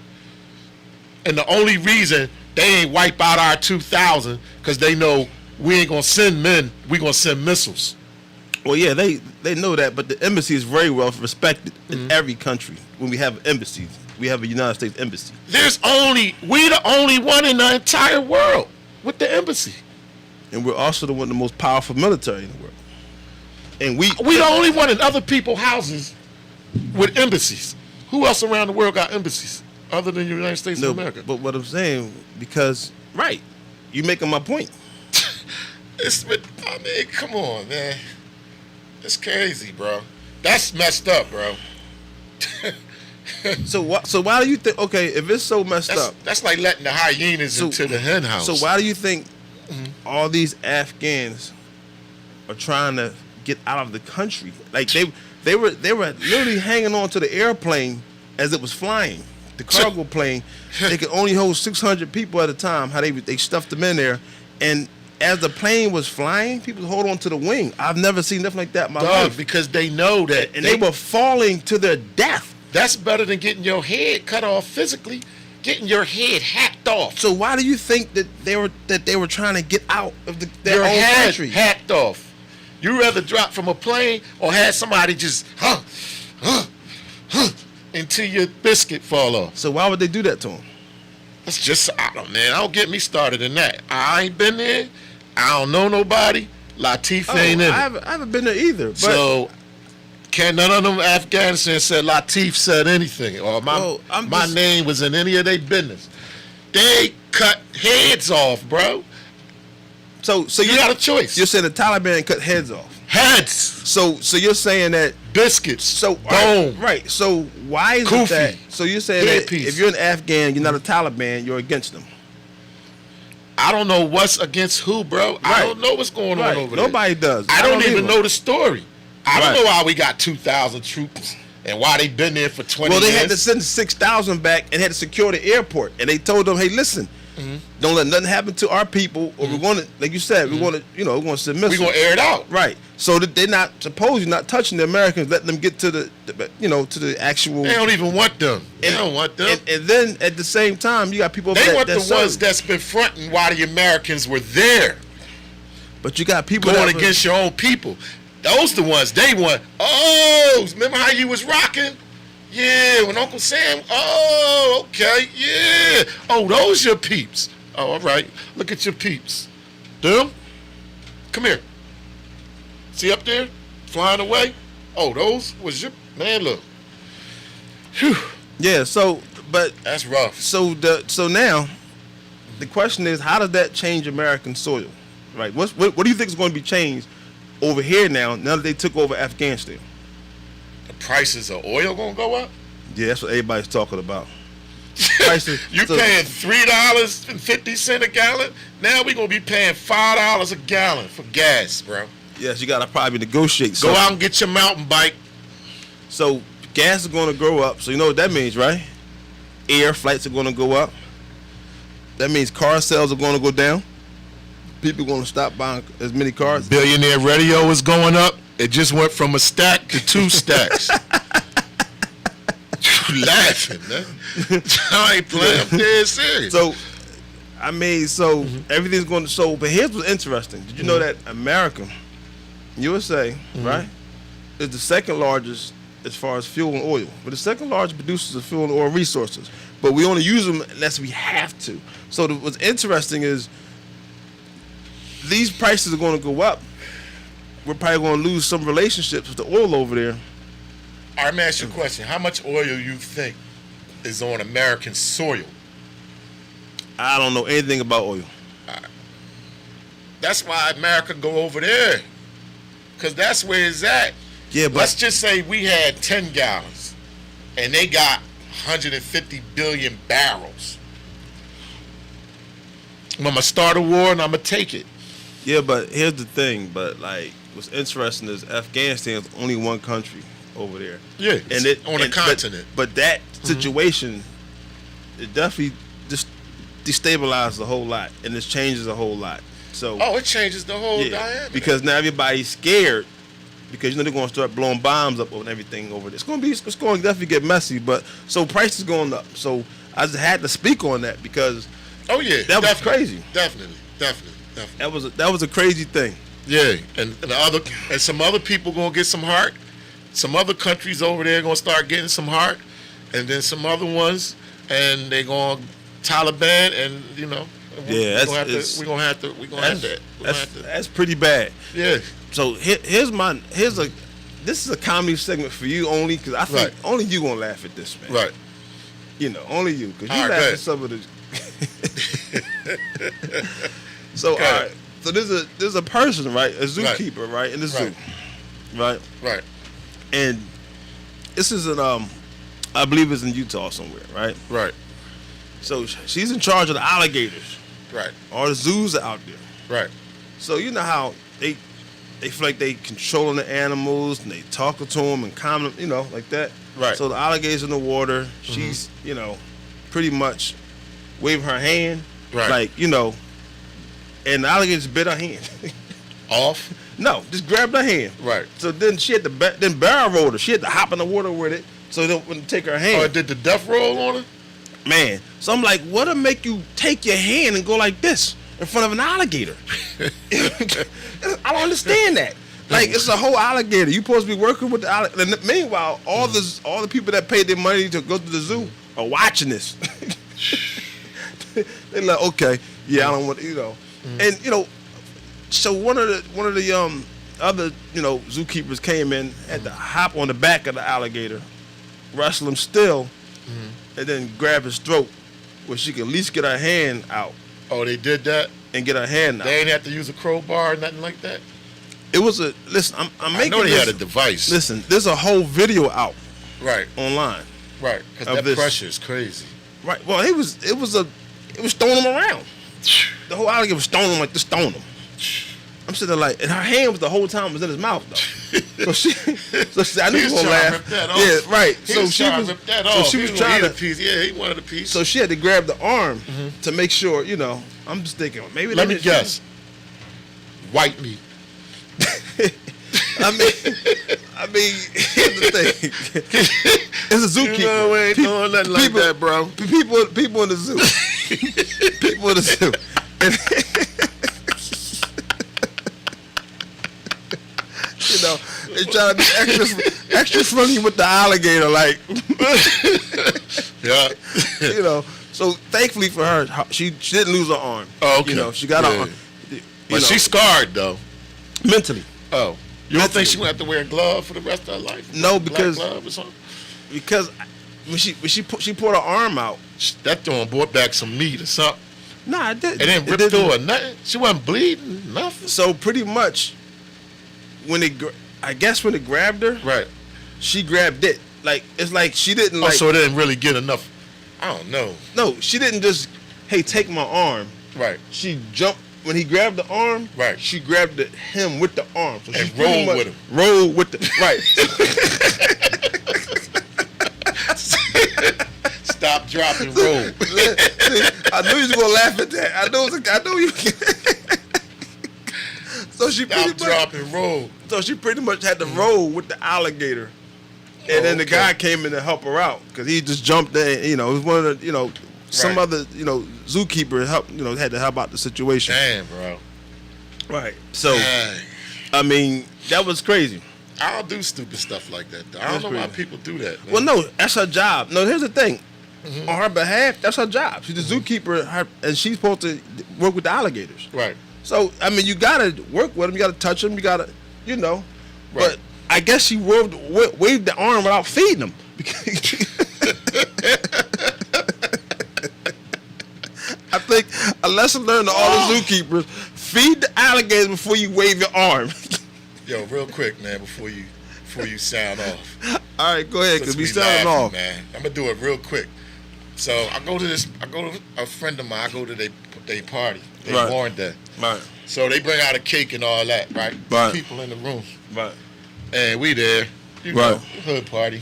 And the only reason they ain't wipe out our 2,000 because they know we ain't going to send men, we going to send missiles. Well, yeah, they know that, but the embassy is very well respected in every country. When we have embassies, we have a United States embassy. We the only one in the entire world with the embassy. And we're also the one of the most powerful military in the world. And we the only one in other people's houses with embassies. Who else around the world got embassies other than the United States of America? But what I'm saying, because, right, You making my point. I mean, come on, man. It's crazy, bro. That's messed up, bro. So why do you think? Okay, if it's so messed up, that's like letting the hyenas into the hen house. So why do you think all these Afghans are trying to get out of the country? Like they were literally hanging on to the airplane as it was flying, the cargo plane. They could only hold 600 people at a time. How they stuffed them in there, and as the plane was flying, people hold on to the wing. I've never seen nothing like that in my life. Because they know that, and they were falling to their death. That's better than getting your head cut off physically, getting your head hacked off. So why do you think that they were trying to get out of their own head country? Hacked off. You rather drop from a plane or have somebody just until your biscuit fall off. So why would they do that to them? That's just, don't get me started in that. I ain't been there. I don't know nobody. Latif ain't in it. I haven't been there either. But so, none of them Afghanistan said Latif said anything, or my name was in any of their business. They cut heads off, bro. So you got a choice. You're saying the Taliban cut heads off. Heads. So you're saying that biscuits. So boom. Right. So why is it that? So you're saying that if you're an Afghan, you're not a Taliban, you're against them. I don't know what's against who, bro. Right. I don't know what's going on over there. Nobody does. I don't even know the story. I don't know why we got 2,000 troops and why they been there for 20 years. Well, they had to send 6,000 back and had to secure the airport. And they told them, hey, listen, don't let nothing happen to our people, or we're going to, like you said, we're going to, we're going to send missiles. We're going to air it out. Right. So that they're not supposedly not touching the Americans, letting them get to the to the actual. They don't even want them. They don't want them. And then at the same time, you got people. They want the ones that's been fronting while the Americans were there. But you got people going against your own people. Those the ones they want. Oh, remember how you was rocking? Yeah, when Uncle Sam. Oh, okay, yeah. Oh, those your peeps. Oh, all right. Look at your peeps. Them? Come here. See up there? Flying away? Oh, those was your man. Look. Whew. Yeah. So, but that's rough. So now, the question is, how does that change American soil? Right. What do you think is going to be changed over here now that they took over Afghanistan? The prices of oil gonna go up? Yeah, that's what everybody's talking about. Prices, you paying $3.50 a gallon? Now we gonna be paying $5 a gallon for gas, bro. Yes, you gotta probably negotiate. Go out and get your mountain bike. So gas is gonna go up. So you know what that means, right? Air flights are gonna go up. That means car sales are gonna go down. People are gonna stop buying as many cars. Billionaire Radio is going up. It just went from a stack to 2 stacks. You laughing, man? I ain't playing. I'm dead serious. So, I mean, everything's going to. So, but here's what's interesting. Did you know that America, USA, right, is the second largest as far as fuel and oil? We're the second largest producers of fuel and oil resources. But we only use them unless we have to. So, what's interesting is these prices are going to go up. We're probably going to lose some relationships with the oil over there. All right, let me ask you a question. How much oil you think is on American soil? I don't know anything about oil. That's why America go over there. Because that's where it's at. Yeah, but let's just say we had 10 gallons and they got 150 billion barrels. I'm going to start a war and I'm going to take it. Yeah, but here's the thing. But, like, what's interesting is Afghanistan is only one country over there. Yeah, and on a continent. But that situation, it definitely just destabilizes a whole lot, and it changes a whole lot. So, it changes the whole diameter. Because now everybody's scared because they're going to start blowing bombs up and everything over there. It's going to definitely get messy. But so prices going up. So I just had to speak on that because that was crazy. Definitely. That was a crazy thing. Yeah, and some other people gonna get some heart. Some other countries over there gonna start getting some heart, and then some other ones, and they gonna Taliban, and we're gonna have to end that. That's pretty bad. Yeah. So this is a comedy segment for you only because I think only you gonna laugh at this, man. Right. Only you because you laugh at some of the. So all right. So there's a person, right? A zookeeper, right? In the zoo. Right. Right. And this is in I believe it's in Utah somewhere, right? Right. So she's in charge of the alligators. Right. All the zoos are out there. Right. So you know how they feel like they controlling the animals and they talking to them and calming them, you know, like that. Right. So the alligator's in the water. She's, you know, pretty much waving her hand. Right. Like, you know, and the alligator's bit her hand. Off? No, just grabbed her hand. Right. So then she had to, then barrel rolled her. She had to hop in the water with it so they wouldn't take her hand. Oh, it did the death roll on her? Man. So I'm like, what'll make you take your hand and go like this in front of an alligator? I don't understand that. Like, it's a whole alligator. You supposed to be working with the alligator. And meanwhile, all the people that paid their money to go to the zoo are watching this. They're like, okay, yeah, I don't want, you know. And, you know, so one of the other, you know, zookeepers came in, had to hop on the back of the alligator, wrestle him still, and then grab his throat where she could at least get her hand out. Oh, they did that? And get her hand out. They ain't have to use a crowbar or nothing like that? It was a, listen, I'm making I know they this, had a device. Listen, there's a whole video out. Right. Online. Right, because that pressure is crazy. Right, well, it was throwing him around. The whole alligator was throwing him like this, throwing him. I'm sitting there like, and her hand was the whole time was in his mouth though. so I knew he was gonna laugh. Yeah, right. He was trying to rip that off. So she was trying to piece. Yeah, he wanted a piece. So she had to grab the arm to make sure, you know. I'm just thinking maybe. Let me guess. White meat. I mean, here's the thing. It's a zookeeper. You know, we ain't doing nothing like that, bro. People in the zoo. People in the zoo. You know, they try to be extra funny with the alligator, like. Yeah. You know, so thankfully for her, she didn't lose her arm. Oh, okay. You know, she got her arm. But she's scarred though. Mentally. Oh. You don't think she would have to wear a glove for the rest of her life? No, because black glove or something? Because when she pulled her arm out, that throwing brought back some meat or something. Nah, it didn't. It didn't rip through or nothing. She wasn't bleeding, nothing. So pretty much, when it grabbed her, right, she grabbed it. Like it's like she didn't. Oh, so it didn't really get enough. I don't know. No, she didn't just, hey, take my arm. Right. She jumped. When he grabbed the arm, right, she grabbed him with the arm. So and rolled with him. Rolled with the right. Stop, drop, and roll. I knew you was gonna laugh at that. I knew you. So she Stop, drop, and roll. So she pretty much had to roll with the alligator, and then the guy came in to help her out because he just jumped in. You know, it was one of the some other zookeeper had to help out the situation. Damn, bro. Right. So, I mean, that was crazy. I'll do stupid stuff like that, though. I don't know why people do that, man. Well, no, that's her job. No, here's the thing. On her behalf, that's her job. She's the zookeeper, and she's supposed to work with the alligators. Right. So, I mean, you got to work with them. You got to touch them. You got to, Right. But I guess she waved the arm without feeding them. I think a lesson learned to all the zookeepers: feed the alligators before you wave your arm. Yo, real quick, man, before you sound off. All right, go ahead, because we sounding off. Man, I'm gonna do it real quick. So I go to a friend of mine. I go to their party. They warned that. Right. So they bring out a cake and all that, right? Right. People in the room. Right. And we there, hood party.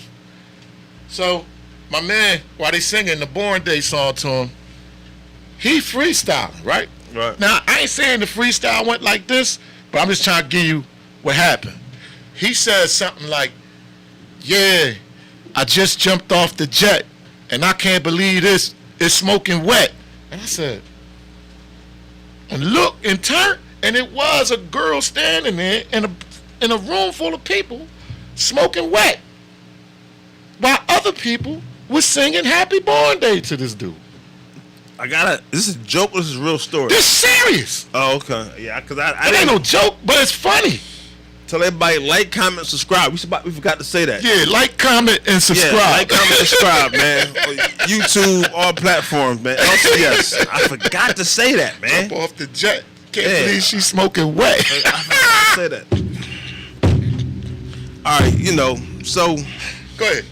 So my man, while they singing the Born Day song to him, he freestyling, right? Right. Now I ain't saying the freestyle went like this, but I'm just trying to give you what happened. He said something like, "Yeah, I just jumped off the jet, and I can't believe this. It's smoking wet." And I said, and look and turn, and it was a girl standing there in a room full of people smoking wet, while other people were singing Happy Born Day to this dude. This is a joke or this is a real story? This is serious. Oh, okay. Yeah, because I it ain't no joke, but it's funny. Tell everybody like, comment, subscribe. We forgot to say that. Yeah, like, comment, and subscribe. Yeah, like, comment, subscribe, man. YouTube, all platforms, man. LCS. I forgot to say that, man. Jump off the jet. Can't believe she's smoking wet. I forgot to say that. All right, so. Go ahead.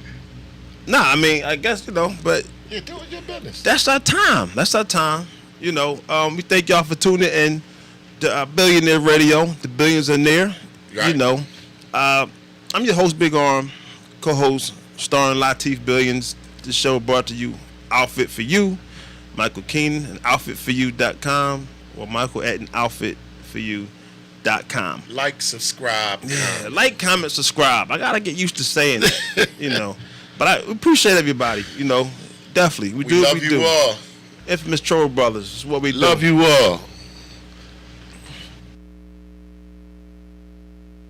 Nah, I mean, I guess, but. Yeah, do your business. That's our time. We thank y'all for tuning in to Billionaire Radio. The billions are near. Right. I'm your host, Big Arm, co-host, starring Latif Billions. This show brought to you, Outfit for You, Michael Keenan, and OutfitForYou.com, or Michael at OutfitForYou.com. Like, subscribe. Yeah, like, comment, subscribe. I gotta get used to saying it, But I appreciate everybody, Definitely. We do. Love you all. Infamous Troll Brothers is what we love you all.